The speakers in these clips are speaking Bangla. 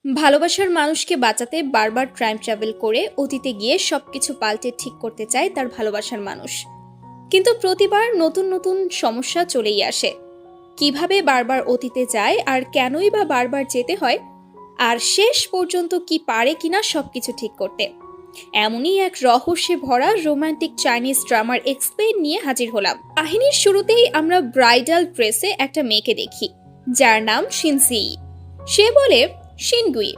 ভালোবাসার মানুষকে বাঁচাতে বারবার টাইম ট্রাভেল করে অতীতে গিয়ে সবকিছু পাল্টে ঠিক করতে চায় তার ভালোবাসার মানুষ। কিন্তু প্রতিবার নতুন নতুন সমস্যা চলেই আসে। কিভাবে বারবার অতীতে যায় আর কেনই বা বারবার যেতে হয়, আর শেষ পর্যন্ত কি পারে কিনা সবকিছু ঠিক করতে। এমনই এক রহস্যে ভরা রোমান্টিক চাইনিজ ড্রামার এক্সপ্লেন নিয়ে হাজির হলাম। কাহিনীর শুরুতেই আমরা ব্রাইডাল ড্রেসে একটা মেয়েকে দেখি, যার নাম শিনজি। সে বলে, শিনগুই,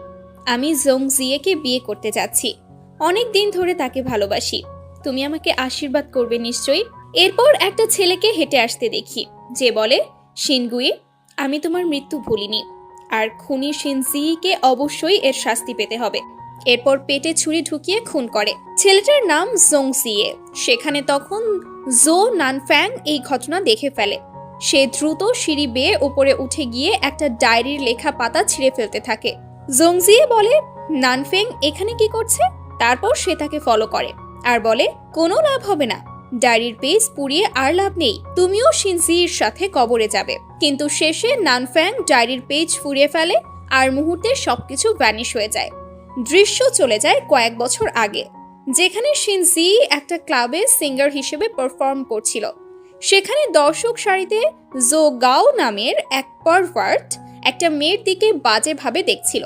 আমি জংজিয়েকে বিয়ে করতে যাচ্ছি। অনেক দিন ধরে তাকে ভালোবাসি, তুমি আমাকে আশীর্বাদ করবে নিশ্চয়ই। এরপর একটা ছেলেকে হেঁটে আসতে দেখি, যে বলে, শিনগুই, আমি তোমার মৃত্যু ভুলিনি, আর খুনি শিনজিকে অবশ্যই এর শাস্তি পেতে হবে। এরপর পেটে ছুরি ঢুকিয়ে খুন করে। ছেলেটার নাম জংজিয়ে। সেখানে তখন জো নানফ্যাং এই ঘটনা দেখে ফেলে। সে দ্রুত সিঁড়ি বেয়ে উপরে উঠে গিয়ে একটা ডায়েরির লেখা পাতা ছিঁড়ে ফেলতে থাকে। জংজিয়ে বলে, নানফেং এখানে কি করছে? তারপর সে তাকে ফলো করে আর বলে, কোনো লাভ হবে না, ডায়েরির পেজ পুড়িয়ে আর লাভ নেই, তুমিও শিনজির সাথে কবরে যাবে। কিন্তু শেষে নানফ্যাং ডায়েরির পেজ ফুরিয়ে ফেলে আর মুহূর্তে সবকিছু ভ্যানিশ হয়ে যায়। দৃশ্য চলে যায় কয়েক বছর আগে, যেখানে শিনজি একটা ক্লাবে সিঙ্গার হিসেবে পারফর্ম করছিল। সেখানে দর্শক সারিতে জো গাও নামের এক পারভার্ট একটা মেয়ের দিকে বাজেভাবে দেখছিল,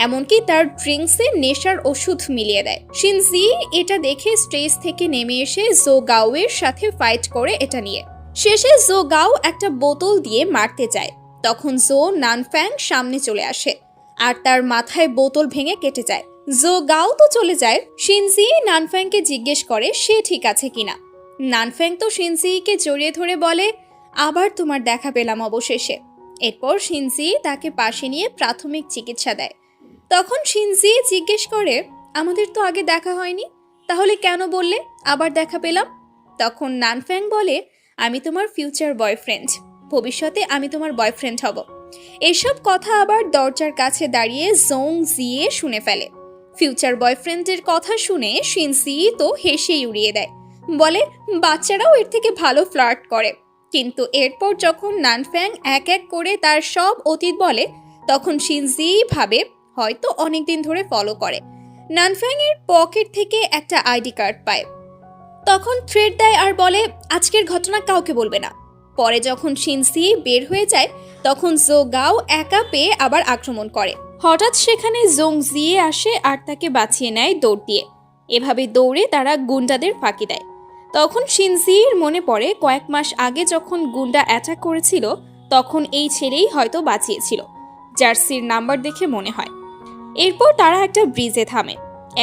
এমনকি তার ড্রিঙ্কসে নেশার ওষুধ মিলিয়ে দেয়। শিনজি এটা দেখে স্টেজ থেকে নেমে এসে জো গাওয়ের সাথে ফাইট করে এটা নিয়ে। শেষে জো গাও একটা বোতল দিয়ে মারতে যায়, তখন জো নানফ্যাং সামনে চলে আসে আর তার মাথায় বোতল ভেঙে কেটে যায়। জো গাও তো চলে যায়, শিনজি নানফ্যাংকে জিজ্ঞেস করে সে ঠিক আছে কিনা। নানফ্যাং তো শিনজিকে জড়িয়ে ধরে বলে, আবার তোমার দেখা পেলাম অবশেষে। এরপর শিনজি তাকে পাশে নিয়ে প্রাথমিক চিকিৎসা দেয়। তখন শিনজি জিজ্ঞেস করে, আমাদের তো আগে দেখা হয়নি, তাহলে কেন বললে আবার দেখা পেলাম? তখন নানফ্যাং বলে, আমি তোমার ফিউচার বয়ফ্রেন্ড, ভবিষ্যতে আমি তোমার বয়ফ্রেন্ড হব। এসব কথা আবার দরজার কাছে দাঁড়িয়ে জং জিয়ে শুনে ফেলে। ফিউচার বয়ফ্রেন্ডের কথা শুনে শিনজি তো হেসেই উড়িয়ে দেয়, বলে বাচ্চারাও এর থেকে ভালো ফ্লার্ট করে। কিন্তু এরপর যখন নানফ্যাং এক এক করে তার সব অতীত বলে, তখন শিনজি ভাবে হয়তো অনেকদিন ধরে ফলো করে। নানফ্যাং এর পকেট থেকে একটা আইডি কার্ড পায়, তখন থ্রেড দেয় আর বলে, আজকের ঘটনা কাউকে বলবে না। পরে যখন শিনজি বের হয়ে যায়, তখন জো গাও একা পেয়ে আবার আক্রমণ করে। হঠাৎ সেখানে জং জিয়ে আসে আর তাকে বাঁচিয়ে নেয় দৌড় দিয়ে। এভাবে দৌড়ে তারা গুন্ডাদের ফাঁকি দেয়। তখন শিনজির মনে পড়ে কয়েক মাস আগে যখন গুন্ডা অ্যাটাক করেছিল, তখন এই ছেলেই হয়তো বাঁচিয়েছিল, জার্সির নাম্বার দেখে মনে হয়। এরপর তারা একটা ব্রিজে থামে।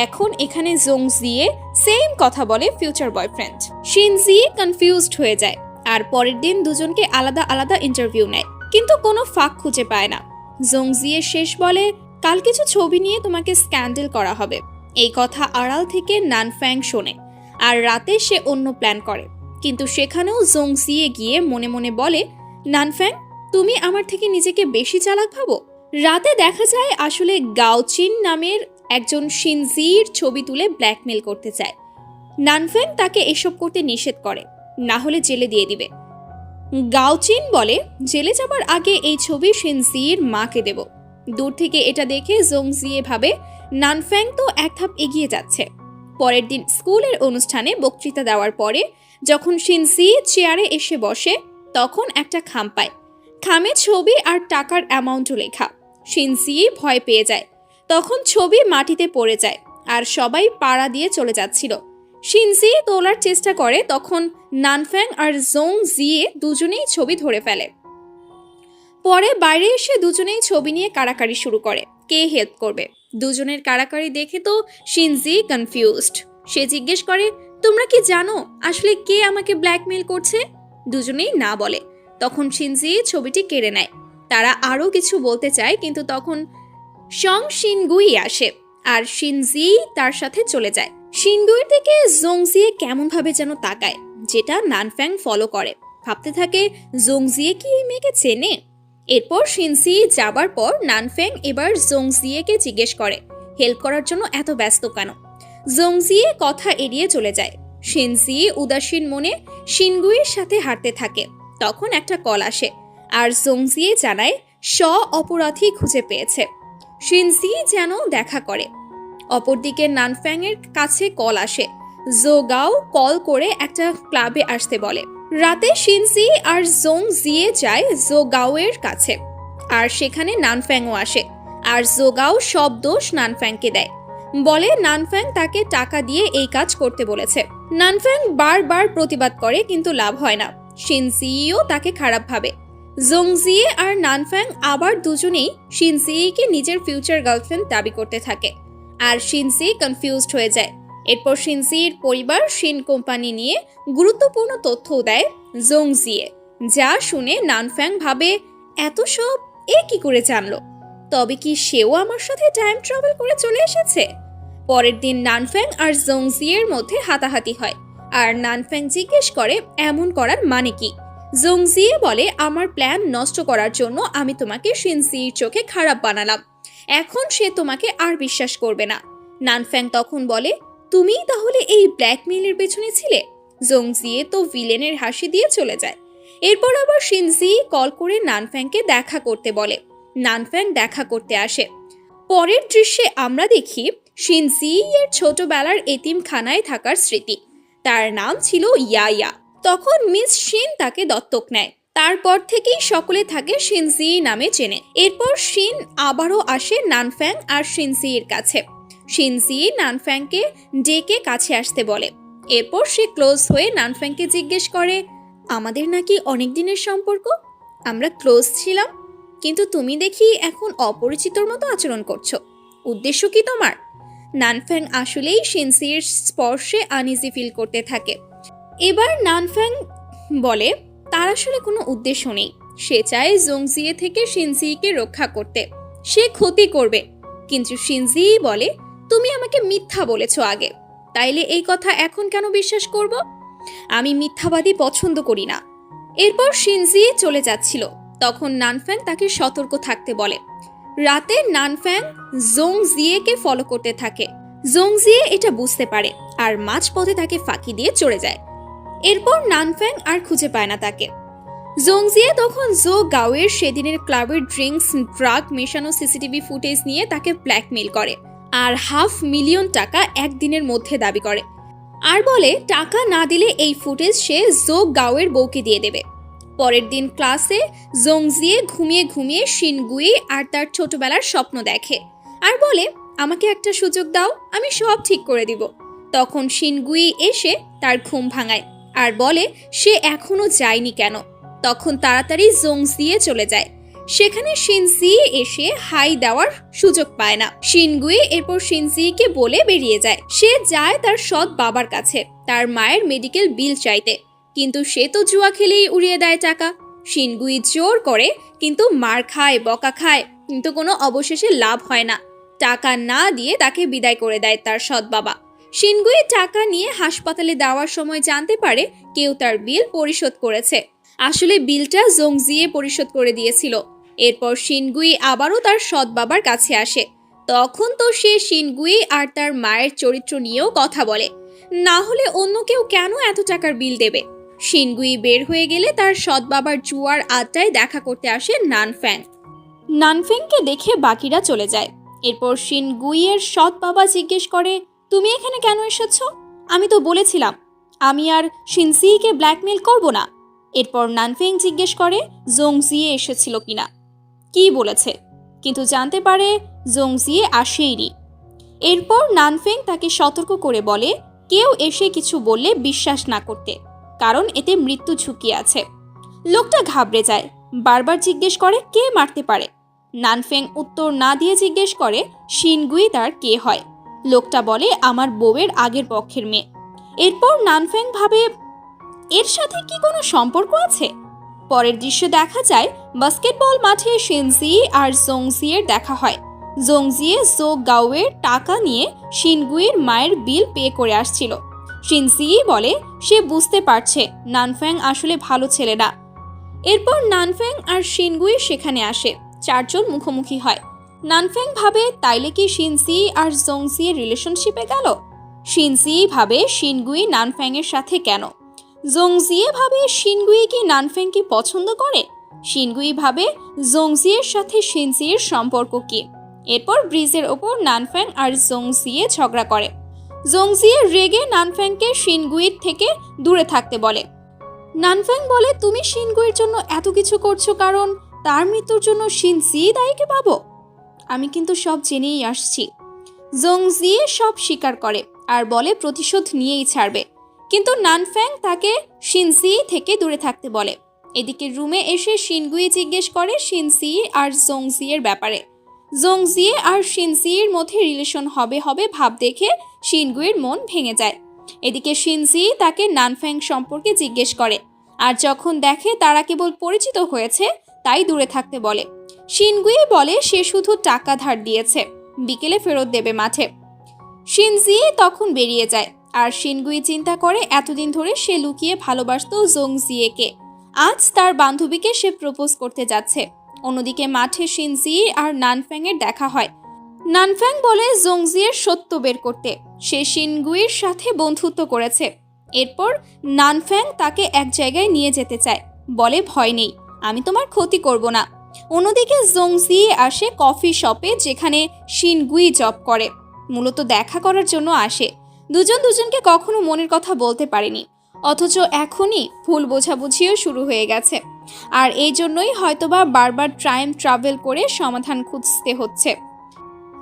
এখন এখানে জং জিয়ে সেম কথা বলে ফিউচার বয়ফ্রেন্ড। শিনজি কনফিউজড হয়ে যায় আর পরের দিন দুজনকে আলাদা আলাদা ইন্টারভিউ নেয়, কিন্তু কোনো ফাঁক খুঁজে পায় না। জং জিয়ে শেষ বলে, কাল কিছু ছবি নিয়ে তোমাকে স্ক্যান্ডেল করা হবে। এই কথা আড়াল থেকে নানফ্যাং শোনে আর রাতে সে অন্য প্ল্যান করে। কিন্তু সেখানেও জং জিয়ে গিয়ে মনে মনে বলে, নানফ্যাং, তুমি আমার থেকে নিজেকে বেশি চালাক ভাবো। রাতে দেখা যায় আসলে গাওচিন নামের একজন শিনজির ছবি তুলে ব্ল্যাকমেল করতে চায়। নানফ্যাং তাকে এসব করতে নিষেধ করে, না হলে জেলে দিয়ে দিবে। গাওচিন বলে, জেলে যাবার আগে এই ছবি শিনজির মাকে দেব। দূর থেকে এটা দেখে জংজিয়ে ভাবে নানফ্যাং তো এক ধাপ এগিয়ে যাচ্ছে। পরের দিন স্কুলের অনুষ্ঠানে বক্তৃতা দেওয়ার পরে যখন শিনজি চেয়ারে এসে বসে, তখন একটা খাম পায়। খামে ছবি আর টাকার অ্যামাউন্টও লেখা। শিনজি ভয় পেয়ে যায়। তখন ছবি মাটিতে পড়ে যায় আর সবাই পাড়া দিয়ে চলে যাচ্ছিল। শিনজি তোলার চেষ্টা করে, তখন নানফ্যাং আর জং জিয়ে দুজনেই ছবি ধরে ফেলে। পরে বাইরে এসে দুজনেই ছবি নিয়ে কাড়াকাড়ি শুরু করে, কে হেল্প করবে। দুজনের কাড়াকাড়ি দেখে তো শিনজি কনফিউজড। সে জিজ্ঞেস করে, তোমরা কি জানো আসলে কে আমাকে ব্ল্যাকমেল করছে? দুজনেই না বলে। তখন শিনজি ছবিটি কেড়ে নেয়। তারা আরও কিছু বলতে চায়, কিন্তু তখন সং শিনগুই আসে আর শিনজি তার সাথে চলে যায়। শিনগুইর দিকে জংজিয়ে কেমন ভাবে যেন তাকায়, যেটা নানফ্যাং ফলো করে। ভাবতে থাকে, জংজিয়ে কি এই মেয়েকে চেনে? এরপর শিনজি যাবার পর নানফ্যাং এবার জংজিয়েকে জিজ্ঞেস করে, হেল্প করার জন্য এত ব্যস্ত কেন? জংজিয়ে কথা এড়িয়ে চলে যায়। শিনজি উদাসীন মনে শিনগুইয়ের সাথে হাঁটতে থাকে। তখন একটা কল আসে আর জংজিয়ে জানায় অপরাধী খুঁজে পেয়েছে। শিনজি যেন দেখা করে। অপরদিকে নানফ্যাং এর কাছে কল আসে। জোগাও কল করে একটা ক্লাবে আসতে বলে। রাতে শিনজি আর জোং জিয়ে যায় জোগাও এর কাছে, আর সেখানে নানফ্যাংও আসে। আর জোগাও সব দোষ নানফ্যাংকে দেয়, বলে নানফ্যাং তাকে টাকা দিয়ে এই কাজ করতে বলেছে। নানফ্যাং বারবার প্রতিবাদ করে, কিন্তু লাভ হয় না। শিনজিও তাকে খারাপ ভাবে। জোংজিয়ে আর নানফ্যাং আবার দুজনেই শিনজিকে নিজের ফিউচার গার্লফ্রেন্ড দাবি করতে থাকে, আর শিনজি কনফিউজড হয়ে যায়। এরপর শিনজির পরিবার শিন কোম্পানি নিয়ে গুরুত্বপূর্ণ তথ্য দেয় জোংজিয়ে, যা শুনে নানফ্যাং ভাবে এত সব এ কি করে জানলো? তবে কি সেও আমার সাথে টাইম ট্রাভেল করে চলে এসেছে? পরের দিন নানফ্যাং আর জোংজিয়ের মধ্যে হাতাহাতি হয়, আর নানফ্যাং জিজ্ঞেস করে এমন করার মানে কি। জোংজিয়ে বলে, আমার প্ল্যান নষ্ট করার জন্য আমি তোমাকে শিনজির চোখে খারাপ বানালাম, এখন সে তোমাকে আর বিশ্বাস করবে না। নানফ্যাং তখন বলে, তুমিই তাহলে এই ব্ল্যাকমেইলের পেছনে ছিলে? জোংজিয়ে তো ভিলেনের হাসি দিয়ে চলে যায়। এরপর আবার শিনজি কল করে নানফ্যাংকে দেখা করতে বলে। নানফ্যাং দেখা করতে আসে। পরের দৃশ্যে আমরা দেখি শিনজি এর ছোটবেলার এতিমখানায় থাকার স্মৃতি। তার নাম ছিল ইয়াইয়া। তখন মিস শিন তাকে দত্তক নেয়। তারপর থেকেই সকলে থাকে শিনজি নামে চেনে। এরপর শিন আবারও আসে নানফ্যাং আর শিনজির কাছে। শিনজি নানফ্যাংকে ডেকে কাছে আসতে বলে। এরপর সে ক্লোজ হয়ে নানফ্যাংকে জিজ্ঞেস করে, আমাদের নাকি অনেক দিনের সম্পর্ক, আমরা ক্লোজ ছিলাম, কিন্তু তুমি দেখি এখন অপরিচিতর মতো আচরণ করছো, উদ্দেশ্য কি তোমার? নানফ্যাং আসলেই শিনজির স্পর্শে আনইজি ফিল করতে থাকে। এবার নানফ্যাং বলে তার আসলে কোনো উদ্দেশ্য নেই, সে চায় জোংজিয়ে থেকে শিনজিকে রক্ষা করতে, সে ক্ষতি করবে। কিন্তু শিনজি বলে, তুমি আমাকে মিথ্যা বলেছো আগে, তাইলে এই কথা এখন কেন বিশ্বাস করব? আমি মিথ্যাবাদী পছন্দ করি না। এরপর শিনজি চলে যাচ্ছিল, তখন নানফ্যাং তাকে সতর্ক থাকতে বলে। রাতে নানফ্যাং জোংজিয়েকে ফলো করতে থাকে। জোংজিয়ে এটা বুঝতে পারে আর মাঝপথে তাকে ফাঁকি দিয়ে চলে যায়। এরপর নানফ্যাং আর খুঁজে পায় না তাকে। জোংজিয়ে তখন জো গাওয়ের সেদিনের ক্লাবের ড্রিঙ্কস ড্রাগ মেশানো সিসিটিভি ফুটেজ নিয়ে তাকে ব্ল্যাকমেইল করে, আর $500,000 টাকা একদিনের মধ্যে দাবি করে, আর বলে টাকা না দিলে এই ফুটেজ সে জো গাওয়ের বউকে দিয়ে দেবে। পরের দিন ক্লাসে জোংজিয়ে ঘুমিয়ে ঘুমিয়ে শিনগুই আর তার ছোটবেলার স্বপ্ন দেখে, আর বলে, আমাকে একটা সুযোগ দাও, আমি সব ঠিক করে দিব। তখন শিনগুই এসে তার ঘুম ভাঙায় আর বলে সে এখনো যায়নি কেন। তখন তাড়াতাড়ি জোংজিয়ে চলে যায়। সেখানে শিনজি এসে হাই দেওয়ার সুযোগ পায় না। শিনগুই এরপর শিনজিকে বলে বেরিয়ে যায়। সে যায় তার সৎ বাবার কাছে তার মায়ের মেডিকেল বিল চাইতে, কিন্তু সে তো জুয়া খেলেই উড়িয়ে দেয় টাকা। শিনগুই জোর করে, কিন্তু মার খায়, বকা খায়, কিন্তু কোনো অবশেষে লাভ হয় না। টাকা না দিয়ে তাকে বিদায় করে দেয় তার সৎ বাবা। শিনগুই টাকা নিয়ে হাসপাতালে দেওয়ার সময় জানতে পারে কেউ তার বিল পরিশোধ করেছে। আসলে বিলটা জোংজিয়ে পরিশোধ করে দিয়েছিল। এরপর শিনগুই আবারও তার সৎ বাবার কাছে আসে। তখন তো সে শিনগুই আর তার মায়ের চরিত্র নিয়েও কথা বলে, না হলে অন্য কেউ কেন এত টাকার বিল দেবে। শিনগুই বের হয়ে গেলে তার সৎ বাবার জুয়ার আড্ডায় দেখা করতে আসে নানফ্যাং। নানফ্যাংকে দেখে বাকিরা চলে যায়। এরপর শিনগুইয়ের সৎ বাবা জিজ্ঞেস করে, তুমি এখানে কেন এসেছো? আমি তো বলেছিলাম আমি আর শিনজিকে ব্ল্যাকমেইল করব না। এরপর নানফ্যাং জিজ্ঞেস করে জোংজিয়ে এসেছিল কিনা, কি বলেছে, কিন্তু জানতে পারে জোংজিয়ে আসেইনি। এরপর নানফ্যাং তাকে সতর্ক করে বলে কেউ এসে কিছু বললে বিশ্বাস না করতে, কারণ এতে মৃত্যু ঝুঁকি আছে। লোকটা ঘাবড়ে যায়, বারবার জিজ্ঞেস করে কে মারতে পারে। নানফ্যাং উত্তর না দিয়ে জিজ্ঞেস করে শিনগুই তার কে হয়। লোকটা বলে আমার বউয়ের আগের পক্ষের মেয়ে। এরপর নানফ্যাং ভাবে এর সাথে কি কোনো সম্পর্ক আছে। পরের দৃশ্যে দেখা যায় বাস্কেটবল মাঠে শিনজি আর জোংজিয়ের দেখা হয়। জোংজিয়ে জো গাওয়ের টাকা নিয়ে শিনগুইয়ের মায়ের বিল পে করে আসছিল। শিনজি বলে সে বুঝতে পারছে নানফ্যাং আসলে ভালো ছেলে না। এরপর নানফ্যাং আর শিনগুই সেখানে আসে, চারজন মুখোমুখি হয়। নানফ্যাং ভাবে তাইলে কি শিনজি আর জোংজিয়ের রিলেশনশিপে গেল। শিনজি ভাবে শিনগুই নানফ্যাং এর সাথে কেন। জোংজিয়ে ভাবে শিনগুই কি নানফ্যাংকে পছন্দ করে। শিনগুই ভাবে জোংজিয়ের সাথে শিনজির সম্পর্ক কি। এরপর ব্রিজের ওপর নানফ্যাং আর জোংজিয়ে ঝগড়া করে। জোংজিয়ে রেগে নানফ্যাংকে শিনগুইর থেকে দূরে থাকতে বলে। নানফ্যাং বলে, তুমি শিনগুইর জন্য এত কিছু করছো কারণ তার মৃত্যুর জন্য শিনজি দায়ীকে পাবো? আমি কিন্তু সব জেনেই আসছি। জোংজিয়ে সব স্বীকার করে আর বলে প্রতিশোধ নিয়েই ছাড়বে, কিন্তু নানফ্যাং তাকে শিনজি থেকে দূরে থাকতে বলে। এদিকে রুমে এসে শিনগুই জিজ্ঞেস করে শিনজি আর জোংজিয়ের ব্যাপারে। জোংজিয়ে আর শিনজির মধ্যে রিলেশন হবে হবে ভাব দেখে শিনগুইর মন ভেঙে যায়। এদিকে শিনজি তাকে নানফ্যাং সম্পর্কে জিজ্ঞেস করে, আর যখন দেখে তারা কেবল পরিচিত হয়েছে তাই দূরে থাকতে বলে। শিনগুই বলে সে শুধু টাকা ধার দিয়েছে, বিকেলে ফেরত দেবে মাঠে। শিনজি তখন বেরিয়ে যায় আর শিনগুই চিন্তা করে এতদিন ধরে সে লুকিয়ে ভালোবাসতো জোংজিয়েকে, আজ তার বান্ধবীকে সে প্রপোজ করতে যাচ্ছে। অন্যদিকে মাঠে শিনজি আর নানফ্যাং এর দেখা হয়। নানফ্যাং বলে জোংজিয়ের সত্য বের করতে, সে শিনগুইর সাথে বন্ধুত্ব করেছে। এরপর নানফ্যাং তাকে এক জায়গায় নিয়ে যেতে চায়, বলে ভয় নেই, আমি তোমার ক্ষতি করব না। অন্যদিকে জোংজিয়ে আসে কফি শপে যেখানে শিনগুই জব করে, মূলত দেখা করার জন্য আসে। দুজন দুজনকে কখনো মনের কথা বলতে পারেনি, অথচ এখনই ভুল বোঝাবুঝিও শুরু হয়ে গেছে। আর এই জন্যই হয়তোবা বারবার টাইম ট্রাভেল করে সমাধান খুঁজতে হচ্ছে।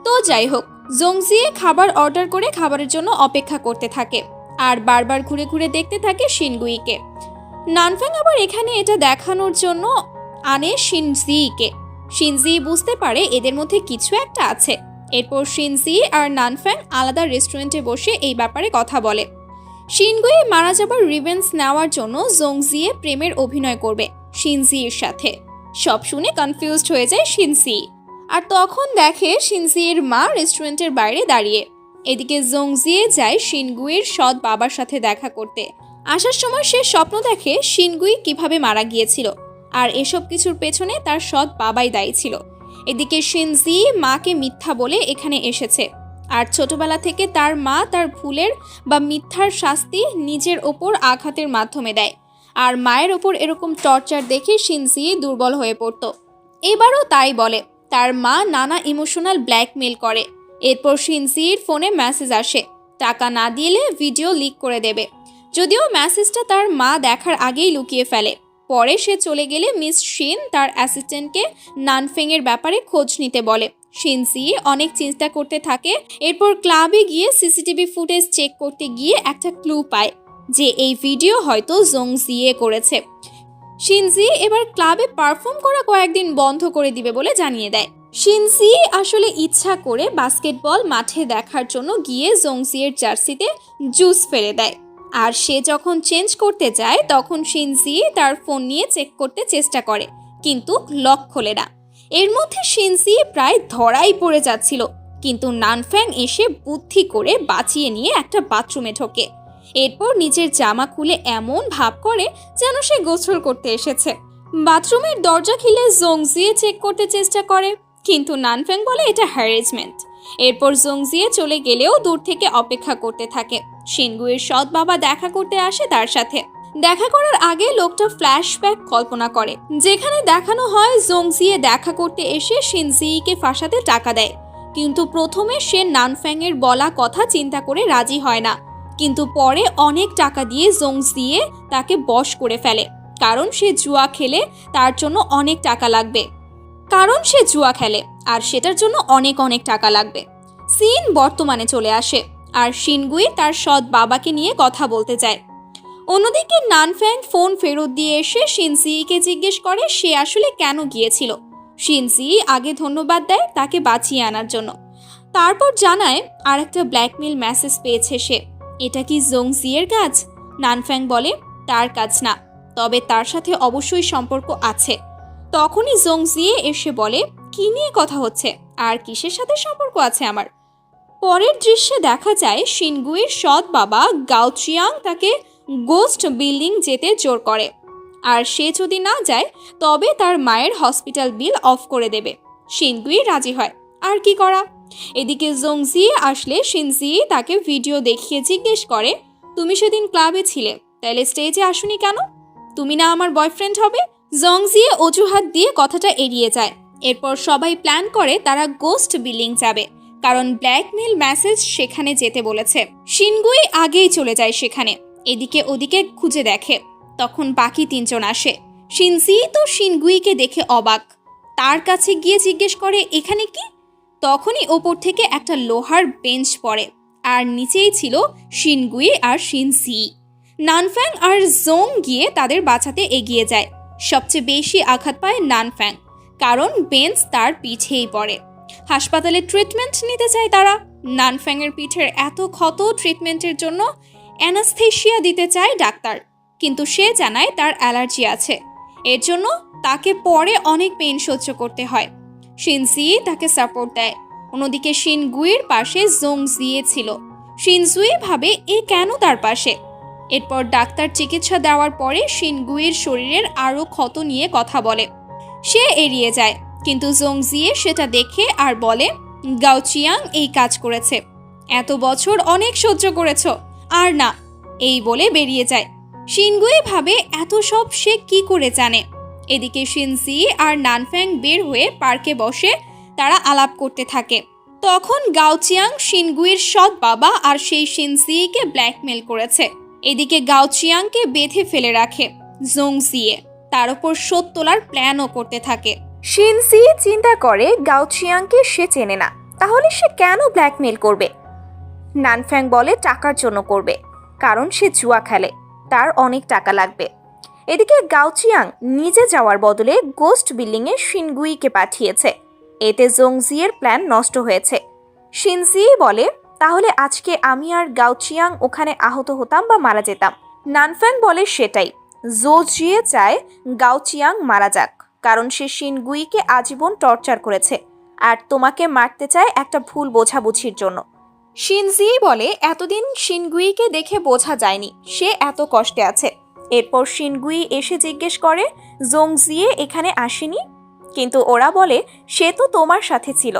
তো যাই হোক, জোংজিয়ে খাবার অর্ডার করে খাবারের জন্য অপেক্ষা করতে থাকে আর বারবার ঘুরে ঘুরে দেখতে থাকে শিনগুইকে। নানফ্যাং আবার এখানে এটা দেখানোর জন্য আনে শিনজিকে। শিনজি বুঝতে পারে এদের মধ্যে কিছু একটা আছে। এরপর শিনজি আর নানফ্যাং আলাদা রেস্টুরেন্টে বসে এই ব্যাপারে কথা বলে। শিনগুই মারা যাবার রিভেঞ্জ নেওয়ার জন্য জোংজিয়ে প্রেমের অভিনয় করবে শিনজির সাথে। সব শুনে কনফিউজড হয়ে যায় শিনজি, আর তখন দেখে শিনজির মা রেস্টুরেন্টের বাইরে দাঁড়িয়ে। এদিকে জোংজিয়ে যায় শিনগুইর সৎ বাবার সাথে দেখা করতে। আসার সময় সে স্বপ্ন দেখে শিনগুই কিভাবে মারা গিয়েছিল, আর এসব কিছুর পেছনে তার সৎ বাবাই দায়ী ছিল। এদিকে শিনজি মাকে মিথ্যা বলে এখানে এসেছে, আর ছোটবেলা থেকে তার মা তার ভুলের বা মিথ্যার শাস্তি নিজের ওপর আঘাতের মাধ্যমে দেয়, আর মায়ের ওপর এরকম টর্চার দেখে শিনজি দুর্বল হয়ে পড়তো। এবারও তাই বলে, তার মা নানা ইমোশনাল ব্ল্যাকমেল করে। এরপর শিনজির ফোনে মেসেজ আসে, টাকা না দিলে ভিডিও লিক করে দেবে। যদিও মেসেজটা তার মা দেখার আগেই লুকিয়ে ফেলে। পরে সে চলে গেলে মিস শিন তার অ্যাসিস্ট্যান্টকে নানফেং এর ব্যাপারে খোঁজ নিতে বলে। শিনজি অনেক চিন্তা করতে থাকে। এরপর ক্লাবে গিয়ে সিসিটিভি ফুটেজ চেক করতে গিয়ে একটা ক্লু পায় যে এই ভিডিও হয়তো জোংজিয়ে করেছে। শিনজি এবার ক্লাবে পারফর্ম করা কয়েকদিন বন্ধ করে দিবে বলে জানিয়ে দেয়। শিনজি আসলে ইচ্ছা করে বাস্কেটবল মাঠে দেখার জন্য গিয়ে জোংজিয়ের জার্সিতে জুস ফেলে দেয়, আর সে যখন চেঞ্জ করতে যায় তখন শিনজি তার ফোন নিয়ে চেক করতে চেষ্টা করে, কিন্তু লক খোলে না। এর মধ্যে শিনজি প্রায় ধরাই পড়ে যাচ্ছিল, কিন্তু নানফ্যাং এসে বুদ্ধি করে বাঁচিয়ে নিয়ে একটা বাথরুমে ঢোকে। এরপর নিজের জামা খুলে এমন ভাব করে যেন সে গোসল করতে এসেছে। বাথরুমের দরজা খুলে জোংজিয়ে চেক করতে চেষ্টা করে, কিন্তু নানফ্যাং বলে এটা হ্যারাসমেন্ট। এরপর জোংজিয়ে চলে গেলেও দূর থেকে অপেক্ষা করতে থাকে। শিনগুইয়ের সৎ বাবা দেখা করতে আসে তার সাথে। দেখা করার আগে লোকটা ফ্ল্যাশব্যাক কল্পনা করে, যেখানে দেখানো হয় জোংজিয়ে দেখা করতে এসে শিনজিকে ফাঁসাতে টাকা দেয়, কিন্তু প্রথমে সে নানফ্যাং এর বলা কথা চিন্তা করে রাজি হয় না, কিন্তু পরে অনেক টাকা দিয়ে জোংজিয়ে তাকে বশ করে ফেলে, কারণ সে জুয়া খেলে তার জন্য অনেক টাকা লাগবে, আর সেটার জন্য অনেক অনেক টাকা লাগবে। সিন বর্তমানে চলে আসে আর শিনগুই তার সৎ বাবাকে নিয়ে কথা বলতে যায়। অন্যদিকে নানফ্যাং ফোন ফেরত দিয়ে এসে শিনজিকে জিজ্ঞেস করে সে আসলে কেন গিয়েছিল। শিনজি আগে ধন্যবাদ দেয় তাকে বাঁচিয়ে আনার জন্য, তারপর জানায় আর একটা ব্ল্যাকমেল মেসেজ পেয়েছে সে। এটা কি জোংজিয়ের কাজ? নানফ্যাং বলে তার কাজ না, তবে তার সাথে অবশ্যই সম্পর্ক আছে। তখনই জোংজিয়ে এসে বলে কি নিয়ে কথা হচ্ছে আর কিসের সাথে সম্পর্ক আছে আমার। পরের দৃশ্যে দেখা যায় শিনগুইর সৎ বাবা গাওচিয়াং তাকে গোস্ট বিল্ডিং যেতে জোর করে, আর সে যদি না যায় তবে তার মায়ের হসপিটাল বিল অফ করে দেবে। শিনগুই রাজি হয়, আর কি করা। এদিকে জোংজিয়ে আসলে শিনজি তাকে ভিডিও দেখিয়ে জিজ্ঞেস করে তুমি সেদিন ক্লাবে ছিলে, তাহলে স্টেজে আসুনি কেন? তুমি না আমার বয়ফ্রেন্ড হবে? জোংজিয়ে অজুহাত দিয়ে কথাটা এড়িয়ে যায়, এরপর সবাই প্ল্যান করে তারা গোস্ট বিল্ডিং যাবে, কারণ ব্ল্যাকমেল মেসেজ সেখানে যেতে বলেছে। শিনগুই আগেই চলে যায় সেখানে, এদিকে ওদিকে খুঁজে দেখে। তখন বাকি তিনজন আসে। শিনজি তো শিনগুইকে দেখে অবাক, তার কাছে গিয়ে জিজ্ঞেস করে এখানে কি। তখনই ওপর থেকে একটা লোহার বেঞ্চ পড়ে, আর নিচেই ছিল শিনগুই আর শিনজি। নানফ্যাং আর জোং গিয়ে তাদের বাঁচাতে এগিয়ে যায়। সবচেয়ে বেশি আঘাত পায় নানফ্যাং, কারণ বেঞ্চ তার পিঠেই পড়ে। হাসপাতালে ট্রিটমেন্ট নিতে চায় তারা। নানফ্যাংয়ের পিঠের এত ক্ষত, ট্রিটমেন্টের জন্য অ্যানাস্থেশিয়া দিতে চায় ডাক্তার, কিন্তু সে জানায় তার অ্যালার্জি আছে, এর জন্য তাকে পরে অনেক পেইন সহ্য করতে হয়। শিনজি তাকে সাপোর্ট দেয়। অন্যদিকে শিনগুইয়ের পাশে জোং জিয়ে ছিল। শিনজুই ভাবে এ কেন তার পাশে। এরপর ডাক্তার চিকিৎসা দেওয়ার পরে শিনগুইয়ের শরীরের আরও ক্ষত নিয়ে কথা বলে। সে এড়িয়ে যায়, কিন্তু জোং জিয়ে সেটা দেখে আর বলে গাওচিয়াং এই কাজ করেছে, এত বছর অনেক সহ্য করেছ, আর না, এই বলে বেরিয়ে যায়। শিনগুই ভাবে এত সব সে কি করে জানে। এদিকে শিনজি আর নানফ্যাং বের হয়ে পার্কে বসে তারা আলাপ করতে থাকে। তখন গাওচিয়াং শিনগুইর সৎ বাবা আর সেই শিনজিকে ব্ল্যাকমেল করেছে। এদিকে গাওচিয়াংকে বেঁধে ফেলে রাখে জোং জিয়ে, তার উপর শোধ তোলার প্ল্যানও করতে থাকে। শিনজি চিন্তা করে গাওচিয়াংকে সে চেনে না, তাহলে সে কেন ব্ল্যাকমেল করবে। নানফ্যাং বলে টাকার জন্য করবে, কারণ সে জুয়া খেলে, তার অনেক টাকা লাগবে। এদিকে গাওচিয়াং নিজে যাওয়ার বদলে গোস্ট বিল্ডিংয়ে শিনগুইকে পাঠিয়েছে, এতে জোংজিয়ের প্ল্যান নষ্ট হয়েছে। শিনজি বলে তাহলে আজকে আমি আর গাওচিয়াং ওখানে আহত হতাম বা মারা যেতাম। নানফ্যাং বলে সেটাই, জোজিয়ে চায় গাওচিয়াং মারা যাক, কারণ সে শিনগুইকে আজীবন টর্চার করেছে, আর তোমাকে মারতে চায় একটা ভুল বোঝাবুঝির জন্য। শিনজি বলে এতদিন শিনগুইকে দেখে বোঝা যায়নি সে এত কষ্টে আছে। এরপর শিনগুই এসে জিজ্ঞেস করে জোংজিয়ে এখানে আসেনি, কিন্তু ওরা বলে সে তো তোমার সাথে ছিল।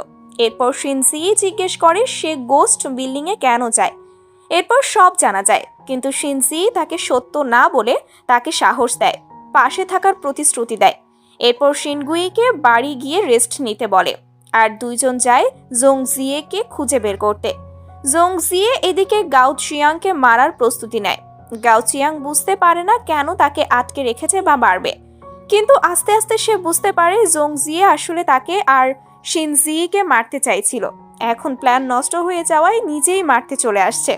এরপর শিনজি জিজ্ঞেস করে সে গোস্ট বিল্ডিংয়ে কেন যায়। এরপর সব জানা যায়, কিন্তু শিনজি তাকে সত্য না বলে তাকে সাহস দেয়, পাশে থাকার প্রতিশ্রুতি দেয়। এরপর শিনগুইকে বাড়ি গিয়ে রেস্ট নিতে বলে, আর দুইজন যায় জোংজিয়েকে খুঁজে বের করতে। জোংজিয়ে এদিকে গাওচিয়াংকে মারার প্রস্তুতি নেয়। গাওচিয়াং বুঝতে পারে না কেন তাকে আটকে রেখেছে বা মারবে, কিন্তু আস্তে আস্তে সে বুঝতে পারে জোংজিয়ে আসলে তাকে আর শিনজিকে মারতে চাইছিল, এখন প্ল্যান নষ্ট হয়ে যাওয়ায় নিজেই মারতে চলে আসছে।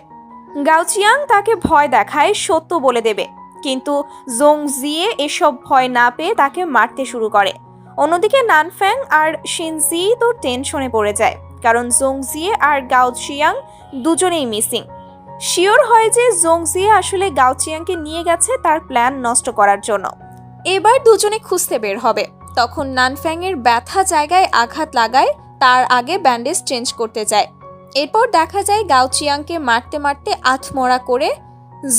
গাওচিয়াং তাকে ভয় দেখায় সত্য বলে দেবে, কিন্তু জোংজিয়ে এসব ভয় না পেয়ে তাকে মারতে শুরু করে। অন্যদিকে নানফ্যাং আর শিনজি তো টেনশনে পড়ে যায়, কারণ জোংজিয়ে আর গাওচিয়াং দুজনেই মিসিং। শিওর হয় যে জোংজিয়ে আসলে গাওচিয়াংকে নিয়ে গেছে তার প্ল্যান নষ্ট করার জন্য। এবার দুজনে খুঁজতে বের হবে। তখন নানফ্যাংয়ের ব্যথা জায়গায় আঘাত লাগায়, তার আগে ব্যান্ডেজ চেঞ্জ করতে যায়। এরপর দেখা যায় গাওচিয়াংকে মারতে মারতে আধমরা করে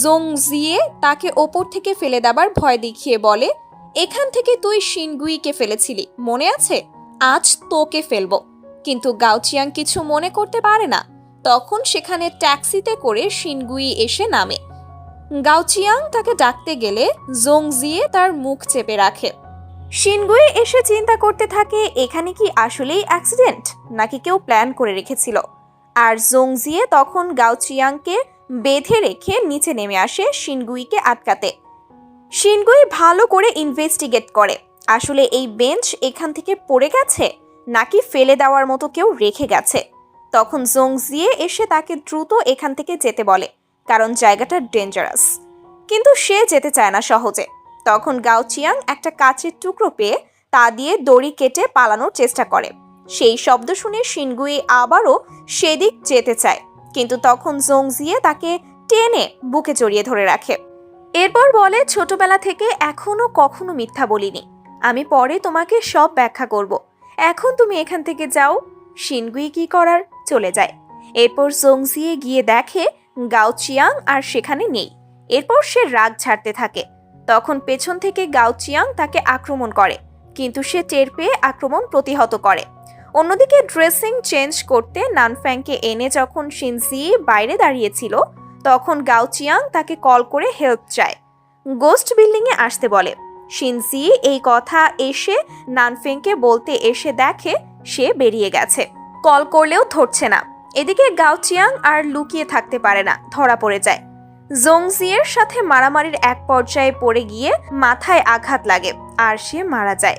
জোংজিয়ে তাকে ওপর থেকে ফেলে দেবার ভয় দেখিয়ে বলে এখান থেকে তুই শিনগুইকে ফেলেছিলি, মনে আছে? আজ তোকে ফেলবো। কিন্তু গাওচিয়াং কিছু মনে করতে পারে না। তখন সেখানে ট্যাক্সিতে করে শিনগুই এসে নামে। গাওচিয়াং তাকে ডাকতে গেলে জোংজিয়ে তার মুখ চেপে রাখে। শিনগুই এসে চিন্তা করতে থাকে এখানে কি আসলেই অ্যাক্সিডেন্ট নাকি কেউ প্ল্যান করে রেখেছিল। আর জোংজিয়ে তখন গাওচিয়াংকে বেঁধে রেখে নিচে নেমে আসে শিনগুইকে আটকাতে। শিনগুই ভালো করে ইনভেস্টিগেট করে আসলে এই বেঞ্চ এখান থেকে পড়ে গেছে নাকি ফেলে দেওয়ার মতো কেউ রেখে গেছে। তখন জোংজিয়ে এসে তাকে দ্রুত এখান থেকে যেতে বলে, কারণ জায়গাটা ডেঞ্জারাস, কিন্তু সে যেতে চায় না সহজে। তখন গাওচিয়াং একটা কাচের টুকরো পেয়ে তা দিয়ে দড়ি কেটে পালানোর চেষ্টা করে। সেই শব্দ শুনে শিনগুই আবারও সেদিক যেতে চায়, কিন্তু তখন জোংজিয়ে তাকে টেনে বুকে জড়িয়ে ধরে রাখে। এরপর বলে ছোটবেলা থেকে এখনো কখনো মিথ্যা বলিনি, আমি পরে তোমাকে সব ব্যাখ্যা করব, এখন তুমি এখান থেকে যাও। শিনগুই কি করার চলে যায়। এরপর জোংজিয়ে গিয়ে দেখে গাওচিয়াং আর সেখানে নেই। এরপর সে রাগ ছাড়তে থাকে। তখন পেছন থেকে গাওচিয়াং তাকে আক্রমণ করে, কিন্তু সে টের পেয়ে আক্রমণ প্রতিহত করে। অন্যদিকে ড্রেসিং চেঞ্জ করতে নানফ্যাংকে এনে যখন শিনজি বাইরে দাঁড়িয়েছিল, তখন গাওচিয়াং তাকে কল করে হেল্প চায়, গোস্ট বিল্ডিংয়ে আসতে বলে। শিনজি এই কথা এসে নানফেংকে বলতে এসে দেখে সে বেরিয়ে গেছে। কল করলেও ধরছে না। এদিকে গাওচিয়াং আর লুকিয়ে থাকতে পারে না, ধরা পড়ে যায়। জোংজিয়ের সাথে মারামারির এক পর্যায়ে পড়ে গিয়ে মাথায় আঘাত লাগে আর সে মারা যায়।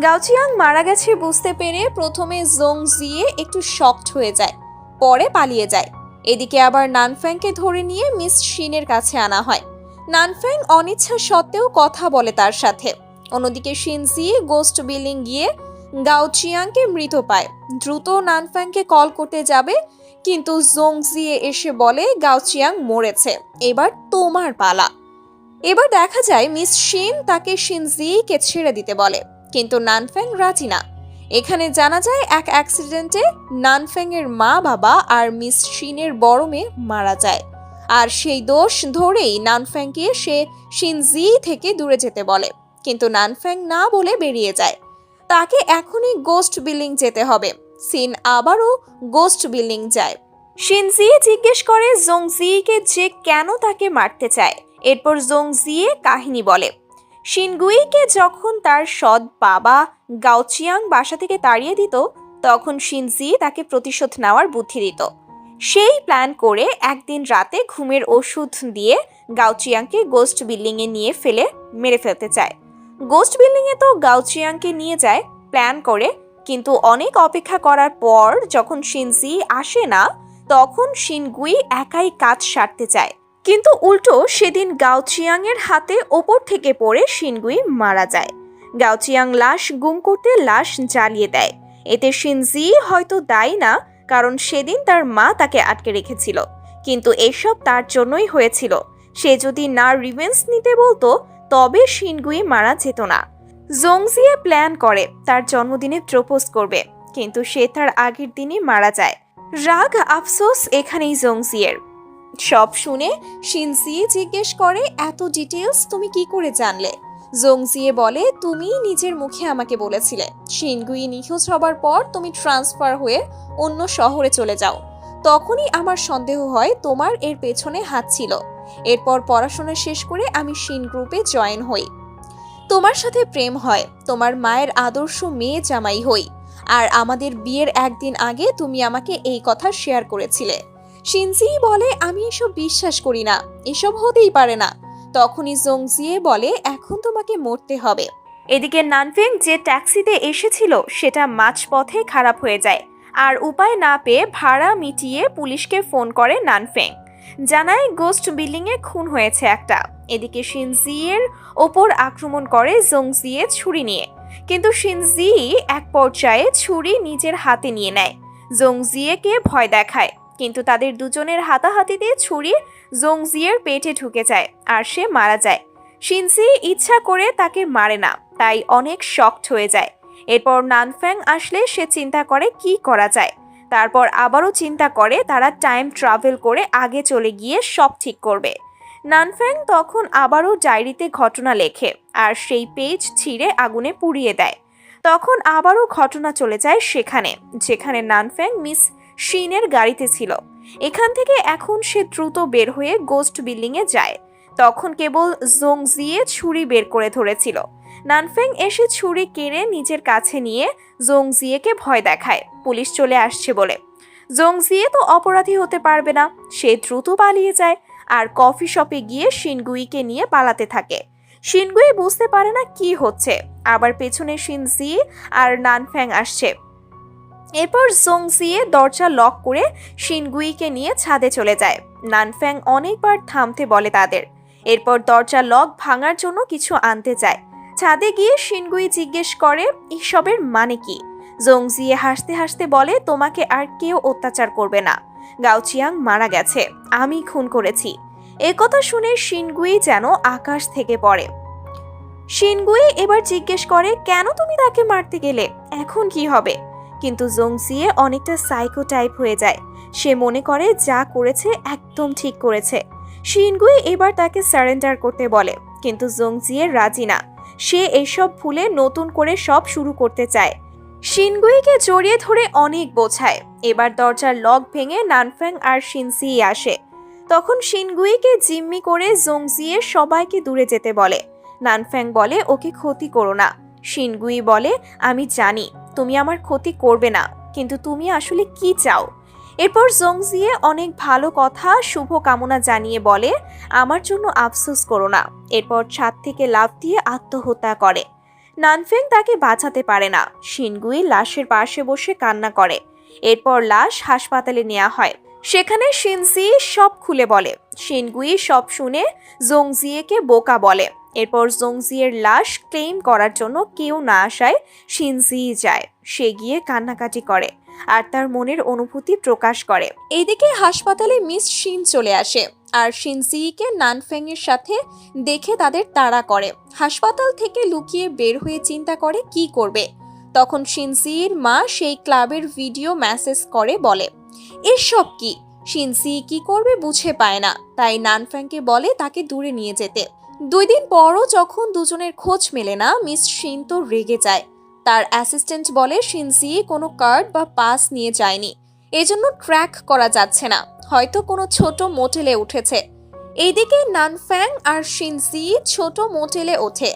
গাওচিয়াং মারা গেছে বুঝতে পেরে প্রথমে জোংজিয়ে একটু শকড হয়ে যায়, পরে পালিয়ে যায়। এদিকে আবার নানফ্যাংকে ধরে নিয়ে মিস শিনের কাছে আনা হয়। নানফ্যাং অনিচ্ছা সত্ত্বেও কথা বলে তার সাথে। অন্যদিকে শিনজি গোস্ট বিল্ডিং গিয়ে গাওচিয়াংকে মৃত পায়। দ্রুত নানফ্যাংকে কল করতে যাবে, কিন্তু জোংজিয়ে এসে বলে গাওচিয়াং মরেছে, এবার তোমার পালা। এবার দেখা যায় মিস শিন তাকে শিনজিকে ছেড়ে দিতে বলে, কিন্তু নানফ্যাং রাজি না। এখানে জানা যায় এক অ্যাক্সিডেন্টে নানফ্যাং এর মা বাবা আর মিস শিনের বড় মেয়ে মারা যায়, আর সেই দোষ ধরেই নানফ্যাংকে সে শিনজি থেকে দূরে যেতে বলে, কিন্তু নানফ্যাং না বলে বেরিয়ে যায়। তাকে এখনই গোস্ট বিল্ডিং যেতে হবে। সিন আবারও গোস্ট বিল্ডিং যায়। শিনজি জিজ্ঞেস করে জোংজিকে যে কেন তাকে মারতে চায়। এরপর জোংজিয়ে কাহিনী বলে। শিনগুইকে যখন তার সৎ বাবা গাওচিয়াং বাসা থেকে তাড়িয়ে দিত, তখন শিনজি তাকে প্রতিশোধ নেওয়ার বুদ্ধি দিত। সেই প্ল্যান করে একদিন রাতে ঘুমের ওষুধ দিয়ে গাওচিয়াংকে গোস্ট বিল্ডিংয়ে নিয়ে ফেলে মেরে ফেলতে চায়। গোস্ট বিল্ডিংয়ে তো গাওচিয়াংকে নিয়ে যায় প্ল্যান করে, কিন্তু অনেক অপেক্ষা করার পর যখন শিনজি আসে না, তখন শিনগুই একাই কাজ সারতে চায়। কিন্তু উল্টো সেদিন গাওচিয়াং এর হাতে ওপর থেকে পড়ে শিনগুই মারা যায়। গাওচিয়াং লাশ গুম করতে লাশ জ্বালিয়ে দেয়। এতে শিনজি হয়তো দায়ী না, কারণ সেদিন তার মা তাকে আটকে রেখেছিল, কিন্তু এসব তার জন্যই হয়েছিল। সে যদি না রিভেঞ্জ নিতে বলতো তবে শিনগুই মারা যেত না। জোংজিয়ে প্ল্যান করে তার জন্মদিনে প্রপোজ করবে, কিন্তু সে তার আগের দিনই মারা যায়। রাগ আফসোস এখানেই জোংজিয়ের। সব শুনে শিনজি জিজ্ঞেস করে, এত ডিটেলস তুমি কি করে জানলে? জোংজিয়ে বলে, তুমি নিজের মুখে আমাকে বলেছিলে শিনগুই নিখোঁজ হবার পর তুমি ট্রান্সফার হয়ে অন্য শহরে চলে যাও। তখনই আমার সন্দেহ হয় তোমার এর পেছনে হাত ছিল। এরপর পড়াশোনা শেষ করে আমি শিন গ্রুপে জয়েন হই, তোমার সাথে প্রেম হয়, তোমার মায়ের আদর্শ মেয়ে জামাই হই, আর আমাদের বিয়ের একদিন আগে তুমি আমাকে এই কথা শেয়ার করেছিলে। শিনজি বলে, আমি এসব বিশ্বাস করি না, এসব হতেই পারে না। তখনই জোংজিয়ে বলে, এখন তোমাকে মরতে হবে। এদিকে নানফেং যে ট্যাক্সিতে এসেছিল সেটা মাঝপথে খারাপ হয়ে যায়, আর উপায় না পেয়ে ভাড়া মিটিয়ে পুলিশকে ফোন করে নানফেং। জানায় গোস্ট বিল্ডিংয়ে খুন হয়েছে একটা। এদিকে শিনজিয়ের ওপর আক্রমণ করে জোংজিয়ে ছুরি নিয়ে, কিন্তু শিনজি এক পর্যায়ে ছুরি নিজের হাতে নিয়ে নেয়। জোংজিয়েকে ভয় দেখায়, কিন্তু তাদের দুজনের হাতাহাতিতে ছুরি জোংজিয়ের পেটে ঢুকে যায় আর সে মারা যায়। শিনজি ইচ্ছা করে তাকে মারে না, তাই অনেক শকড হয়ে যায়। এরপর নানফ্যাং আসলে সে চিন্তা করে কি করা যায়। তারপর আবারও চিন্তা করে তারা টাইম ট্রাভেল করে আগে চলে গিয়ে সব ঠিক করবে। নানফ্যাং তখন আবারও ডায়েরিতে ঘটনা লেখে আর সেই পেজ ছিঁড়ে আগুনে পুড়িয়ে দেয়। তখন আবারও ঘটনা চলে যায় সেখানে যেখানে নানফ্যাং মিস শিনের গাড়িতে ছিল। এখান থেকে এখন সে দ্রুত বের হয়ে গোস্ট বিল্ডিংয়ে যায়। তখন কেবল জোংজিয়ে ছুরি বের করে ধরেছিল। নানফ্যাং এসে ছুরি কেড়ে নিজের কাছে নিয়ে জোংজিয়েকে ভয় দেখায় পুলিশ চলে আসছে বলে। জোংজিয়ে তো অপরাধী হতে পারবে না, সে দ্রুত পালিয়ে যায় আর কফি শপে গিয়ে শিনগুইকে নিয়ে পালাতে থাকে। শিনগুই বুঝতে পারে না কি হচ্ছে, আবার পেছনে শিনজি আর নানফ্যাং আসছে। এরপর জোংজিয়ে দরজা লক করে শিনগুইকে নিয়ে ছাদে চলে যায়। নানফ্যাং অনেকবার থামতে বলে তাদের। এরপর দরজা লক ভাঙার জন্য কিছু আনতে যায়। ছাদে গিয়ে শিনগুই জিজ্ঞেস করে এসবের মানে কি। জোংজিয়ে হাসতে হাসতে বলে, তোমাকে আর কেউ অত্যাচার করবে না, গাওচিয়াং মারা গেছে, আমি খুন করেছি। একথা শুনে শিনগুই যেন আকাশ থেকে পড়ে। শিনগুই এবার জিজ্ঞেস করে, কেন তুমি তাকে মারতে গেলে, এখন কি হবে? কিন্তু জোংজিয়ে অনেকটা সাইকো টাইপ হয়ে যায়। সে মনে করে যা করেছে একদম ঠিক করেছে। শিনগুই এবার তাকে সারেন্ডার করতে বলে, কিন্তু জোংজিয়ে রাজি না। সে এসব ভুলে নতুন করে সব শুরু করতে চায়। শিনগুইকে জড়িয়ে ধরে অনেক বোঝায়। এবার দরজার লক ভেঙে নানফ্যাং আর শিনজি আসে। তখন শিনগুইকে জিম্মি করে জোংজিয়ে সবাইকে দূরে যেতে বলে। নানফ্যাং বলে ওকে ক্ষতি করো না। শিনগুই বলে আমি জানি তুমি আমার ক্ষতি করবে না, কিন্তু তুমি আসলে কি চাও? এরপর জংজিয়ে অনেক ভালো কথা শুভ কামনা জানিয়ে বলে আমার জন্য আফসোস করো না। এরপর ছাদ থেকে লাফ দিয়ে আত্মহত্যা করে। নানফেং তাকে বাঁচাতে পারে না। শিনগুই লাশের পাশে বসে কান্না করে। এরপর লাশ হাসপাতালে নেওয়া হয়। সেখানে শিনজি সব খুলে বলে। শিনগুই সব শুনে জংজিয়েকে বোকা বলে। এরপর জংজিয়ের লাশ ক্লেম করার জন্য কেউ না আসায় শিনজি যায়। সে গিয়ে কান্নাকাটি করে আর তার মনের অনুভূতি প্রকাশ করে। এইদিকে হাসপাতালে মিস শিন চলে আসে আর শিনজিকে নানফেং এর সাথে দেখে তাদের তাড়া করে। হাসপাতাল থেকে লুকিয়ে বের হয়ে চিন্তা করে কি করবে। তখন শিনজির মা সেই ক্লাবের ভিডিও মেসেজ করে বলে এসব কি। শিনজি কি করবে বুঝে পায় না, তাই নানফ্যাংকে বলে তাকে দূরে নিয়ে যেতে। 2 দিন পরও যখন দুজনের খোঁজ মেলে না, মিস শিন তো রেগে যায়। তার অ্যাসিস্ট্যান্ট বলে শিনজি কোনো কার্ড বা পাস নিয়ে যায়নি, এজন্য ট্র্যাক করা যাচ্ছে না, হয়তো কোনো ছোট মোটেলে উঠেছে। এইদিকে নানফ্যাং আর শিনজি ছোট মোটেলে ওঠে,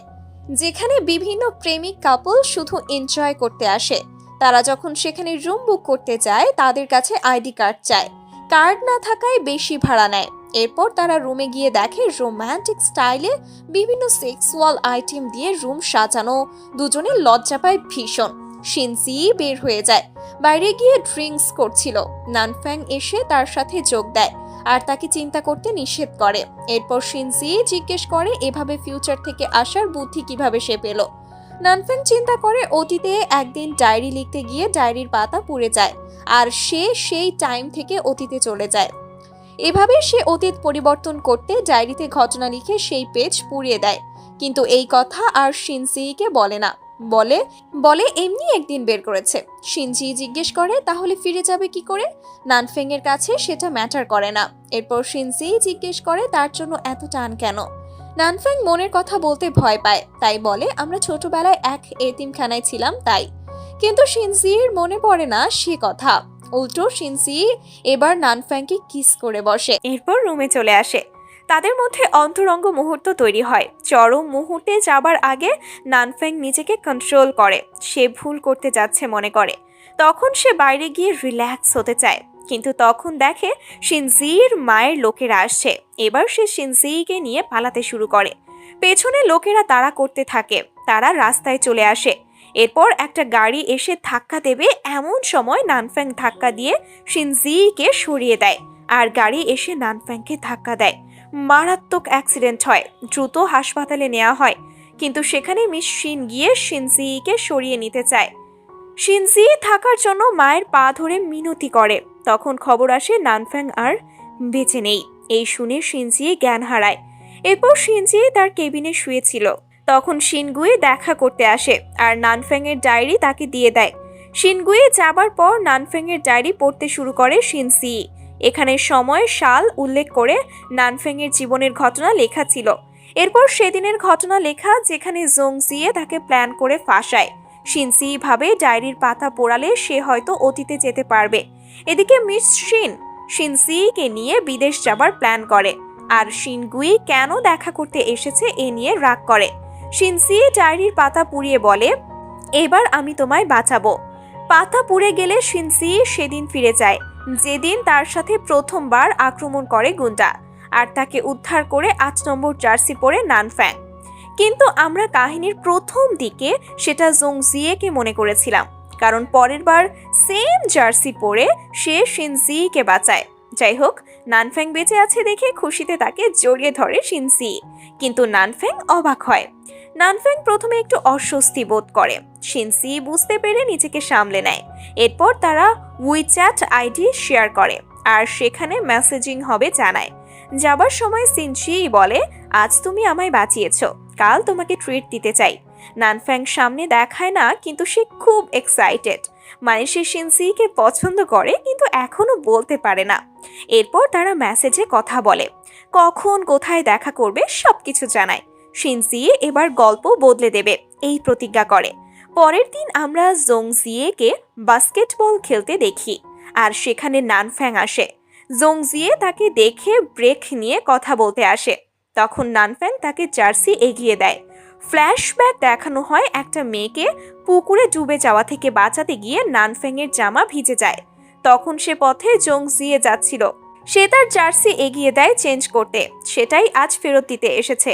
যেখানে বিভিন্ন প্রেমিক কাপল শুধু এনজয় করতে আসে। তারা যখন সেখানে রুম বুক করতে যায় তাদের কাছে আইডি কার্ড চায়। কার্ড না থাকায় বেশি ভাড়া নেয়। এরপর তারা রুমে গিয়ে দেখে রোমান্টিক স্টাইলে বিভিন্ন সেক্সুয়াল আইটেম দিয়ে রুম সাজানো। দুজনে লজ্জা পায় ভীষণ। শিনজি বের হয়ে যায়, বাইরে গিয়ে ড্রিঙ্কস করছিল। নানফ্যাং এসে তার সাথে যোগ দেয় আর তাকে চিন্তা করতে নিষেধ করে। এরপর শিনজি জিজ্ঞেস করে এভাবে ফিউচার থেকে আসার বুদ্ধি কিভাবে সে পেল। নানফ্যাং চিন্তা করে অতীতে একদিন ডায়েরি লিখতে গিয়ে ডায়েরির পাতা পুড়ে যায় আর সে সেই টাইম থেকে অতীতে চলে যায়। এভাবে সে অতীত পরিবর্তন করতে ডায়েরিতে ঘটনা লিখে সেই পেজ পুড়িয়ে দেয়। কিন্তু এই কথা আর শিনজিকে বলে না, বলে এমনি একদিন বের করেছে। শিনজি জিজ্ঞেস করে তাহলে ফিরে যাবে কি করে। নানফেং এর কাছে সেটা ম্যাটার করে না। এরপর শিনজি জিজ্ঞেস করে তার জন্য এত টান কেন। নানফেং মনের কথা বলতে ভয় পায়, তাই বলে আমরা ছোটবেলায় এক এতিমখানায় ছিলাম তাই। কিন্তু শিনজির মনে পড়ে না সে কথা। উল্টো শিনজি এবার নানফ্যাংকে কিস করে বসে। এরপর রুমে চলে আসে। তাদের মধ্যে অন্তরঙ্গ মুহূর্ত তৈরি হয়। চরম মুহূর্তে যাবার আগে নানফ্যাং নিজেকে কন্ট্রোল করে। সে ভুল করতে যাচ্ছে মনে করে। তখন সে বাইরে গিয়ে রিল্যাক্স হতে চায়, কিন্তু তখন দেখে শিনজির মায়ের লোকেরা আসছে। এবার সে শিনজিকে নিয়ে পালাতে শুরু করে। পেছনে লোকেরা তাড়া করতে থাকে। তারা রাস্তায় চলে আসে। এরপর একটা গাড়ি এসে ধাক্কা দেবে, এমন সময় নানফ্যাং ধাক্কা দিয়ে শিনজিকে সরিয়ে দেয় আর গাড়ি এসে নানফ্যাংকে ধাক্কা দেয়। মারাত্মক অ্যাক্সিডেন্ট হয়। দ্রুত হাসপাতালে নেওয়া হয়, কিন্তু সেখানে মিস শিন গিয়ে শিনজিকে সরিয়ে নিতে চায়। শিনজি থাকার জন্য মায়ের পা ধরে মিনতি করে। তখন খবর আসে নানফ্যাং আর বেঁচে নেই। এই শুনে শিনজি জ্ঞান হারায়। এরপর শিনজি তার কেবিনে শুয়েছিল। তখন শিনগুয়ে দেখা করতে আসে আর নানফ্যাং এর ডায়েরি তাকে দিয়ে দেয়। শিনগুয়ে যাবার পর নানফ্যাং এর ডায়েরি পড়তে শুরু করে শিনজি। এখানে সময় সাল উল্লেখ করে নানফ্যাং এর জীবনের ঘটনা লেখা ছিল। এরপর সেদিনের ঘটনা লেখা, যেখানে জংজিয়ে তাকে প্ল্যান করে ফাঁসায়। শিনজি ভাবে ডায়েরির পাতা পোড়ালে সে হয়তো অতীতে যেতে পারবে। এদিকে মিস শিন শিনজিকে নিয়ে বিদেশ যাবার প্ল্যান করে আর শিনগুই কেন দেখা করতে এসেছে এ নিয়ে রাগ করে। শিনজি ডায়েরির পাতা পুড়িয়ে বলে এবার আমি তোমায় বাঁচাবো। পাতা পুড়ে গেলে শিনজি সেদিন ফিরে যায় যেদিন তার সাথে প্রথমবার আক্রমণ করে গুন্ডা, আর তাকে উদ্ধার করে 8 নম্বর জার্সি পরে নানফ্যাং। কিন্তু আমরা কাহিনীর প্রথম দিকে সেটা জংজিয়েকে মনে করেছিলাম, কারণ পরের বার সেম জার্সি পরে সে শিনজিকে বাঁচায়। যাই হোক, নানফ্যাং বেঁচে আছে দেখে খুশিতে তাকে জড়িয়ে ধরে শিনজি, কিন্তু নানফ্যাং অবাক হয়। নানফ্যাং প্রথমে একটু অস্বস্তি বোধ করে। শিনজি বুঝতে পেরে নিজেকে সামলে নেয়। এরপর তারা উইচ্যাট আইডি শেয়ার করে আর সেখানে মেসেজিং হবে জানায়। যাবার সময় শিনজি বলে আজ তুমি আমায় বাঁচিয়েছ, কাল তোমাকে ট্রিট দিতে চাই। নানফ্যাং সামনে দেখায় না, কিন্তু সে খুব এক্সাইটেড। মানে সে শিনজিকে পছন্দ করে, কিন্তু এখনো বলতে পারে না। এরপর তারা মেসেজে কথা বলে, কখন কোথায় দেখা করবে সবকিছু জানায়। শিনজি এবার গল্প বদলে দেবে এই প্রতিজ্ঞা করে। পরের দিন আমরা জংজিয়েকে বাস্কেটবল খেলতে দেখি আর সেখানে নানফ্যাং আসে। জংজিয়ে তাকে দেখে ব্রেক নিয়ে কথা বলতে আসে। তখন নানফ্যাং তাকে জার্সি এগিয়ে দেয়। ফ্ল্যাশব্যাক দেখানো হয় একটা মেয়েকে পুকুরে ডুবে যাওয়া থেকে বাঁচাতে গিয়ে নানফ্যাংয়ের জামা ভিজে যায়। তখন সে পথে জংজিয়ে যাচ্ছিল। সে তার জার্সি এগিয়ে দেয় চেঞ্জ করতে, সেটাই আজ ফেরত দিতে এসেছে।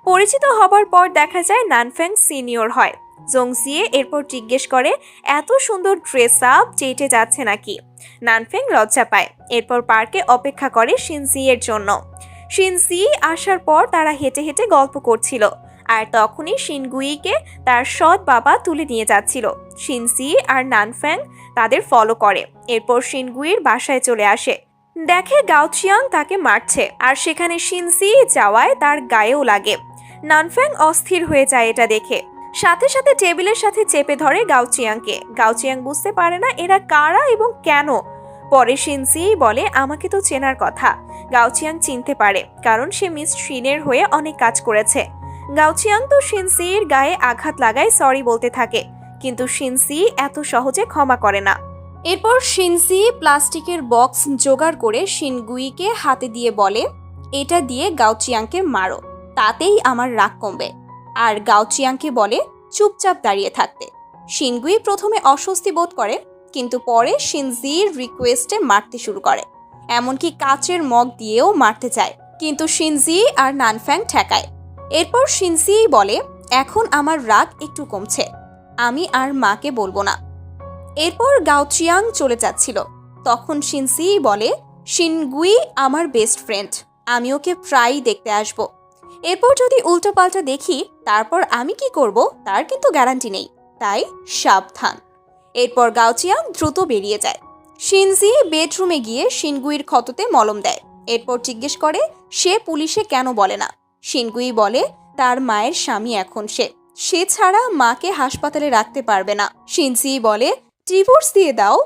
পরিচিত হবার পর দেখা যায় নানফ্যাং সিনিয়র হয়। জংজিয়ে এরপর জিজ্ঞেস করে এত সুন্দর ড্রেস আপ চেটে যাচ্ছে নাকি। নানফ্যাং লজ্জা পায়। এরপর পার্কে অপেক্ষা করে শিনজিয়ের জন্য। শিনজি আসার পর তারা হেঁটে হেঁটে গল্প করছিল, আর তখনই শিনগুইকে তার সৎ বাবা তুলে নিয়ে যাচ্ছিল। শিনজি আর নানফ্যাং তাদের ফলো করে। এরপর শিনগুইর বাসায় চলে আসে, দেখে গাওচিয়াং তাকে মারছে, আর সেখানে শিনজি যাওয়ায় তার গায়েও লাগে। নানফ্যাং অস্থির হয়ে যায় এটা দেখে, সাথে সাথে টেবিলের সাথে চেপে ধরে গাওচিয়াংকে। গাওচিয়াং বুঝতে পারে না এরা কারা এবং কেন। পরে শিনজি বলে আমাকে তো চেনার কথা। গাওচিয়াং চিনতে পারে, কারণ সে মিস শিনের হয়ে অনেক কাজ করেছে। গাওচিয়াং তো শিনজির গায়ে আঘাত লাগায় সরি বলতে থাকে, কিন্তু শিনজি এত সহজে ক্ষমা করে না। এরপর শিনজি প্লাস্টিকের বক্স জোগাড় করে শিনগুইকে হাতে দিয়ে বলে এটা দিয়ে গাওচিয়াংকে মারো, তাতেই আমার রাগ কমবে। আর গাওচিয়াংকে বলে চুপচাপ দাঁড়িয়ে থাকতে। শিনগুই প্রথমে অস্বস্তি বোধ করে, কিন্তু পরে শিনজির রিকোয়েস্টে মারতে শুরু করে। এমনকি কাচের মগ দিয়েও মারতে চায়, কিন্তু শিনজি আর নানফ্যাং ঠেকায়। এরপর শিনজি বলে এখন আমার রাগ একটু কমছে, আমি আর মাকে বলবো না। এরপর গাওচিয়াং চলে যাচ্ছিল, তখন শিনজি বলে শিনগুই আমার বেস্ট ফ্রেন্ড, আমি ওকে প্রায়ই দেখতে আসব। এরপর যদি উল্টোপাল্টা দেখি তারপর আমি কি করব তার কিন্তু গ্যারান্টি নেই, তাই সাবধান। এরপর গাওচিয়াং দ্রুত বেরিয়ে যায়। শিনজি বেডরুমে গিয়ে শিনগুইর ক্ষততে মলম দেয়। এরপর জিজ্ঞেস করে সে পুলিশে কেন বলে না। শিনগুই বলে তার মায়ের স্বামী এখন সে ছাড়া মাকে হাসপাতালে রাখতে পারবে না। শিনজি বলে ডিভোর্স দিয়ে দাও,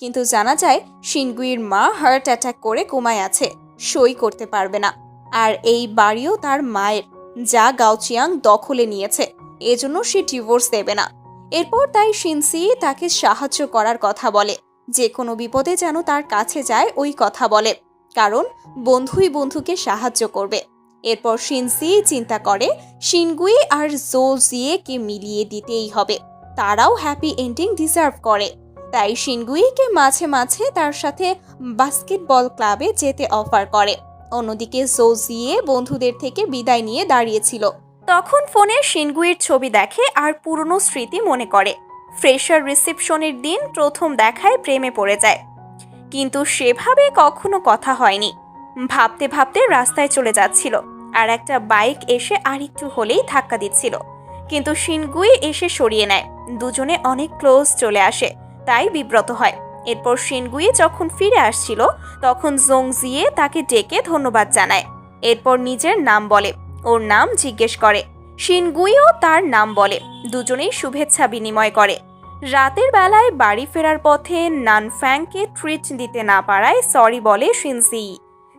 কিন্তু জানা যায় শিনগুইর মা হার্ট অ্যাটাক করে কোমায় আছে, সই করতে পারবে না। আর এই বাড়িও তার মায়ের, যা গাওচিয়াং দখলে নিয়েছে, এজন্য সে ডিভোর্স দেবে না। এরপর তাই শিনজি তাকে সাহায্য করার কথা বলে, যে কোনো বিপদে যেন তার কাছে যায় ওই কথা বলে, কারণ বন্ধুই বন্ধুকে সাহায্য করবে। এরপর শিনজি চিন্তা করে শিনগুই আর জো জিয়েকে মিলিয়ে দিতেই হবে, তারাও হ্যাপি এন্ডিং ডিজার্ভ করে। তাই শিনগুইকে মাঝে মাঝে তার সাথে বাস্কেটবল ক্লাবে যেতে অফার করে। অন্যদিকে জো জিয়ে বন্ধুদের থেকে বিদায় নিয়ে দাঁড়িয়েছিল। তখন ফোনে শিনগুইর ছবি দেখে আর পুরনো স্মৃতি মনে করে। ফ্রেশার রিসেপশনের দিন প্রথম দেখায় প্রেমে পড়ে যায়, কিন্তু সেভাবে কখনো কথা হয়নি। ভাবতে ভাবতে রাস্তায় চলে যাচ্ছিল, আর একটা বাইক এসে আরেকটু হলেই ধাক্কা দিচ্ছিল, কিন্তু শিনগুই এসে সরিয়ে নেয়। দুজনে অনেক ক্লোজ চলে আসে, তাই বিব্রত হয়। এরপর শিনগুই যখন ফিরে আসছিল তখন জংজিয়ে তাকে ডেকে ধন্যবাদ জানায়। এরপর নিজের নাম বলে, ওর নাম জিজ্ঞেস করে। শিনগুইও তার নাম বলে, দুজনেই শুভেচ্ছা বিনিময় করে। রাতের বেলায় বাড়ি ফেরার পথে নানফ্যাংকে ট্রিট দিতে না পারায় সরি বলে শিনজি,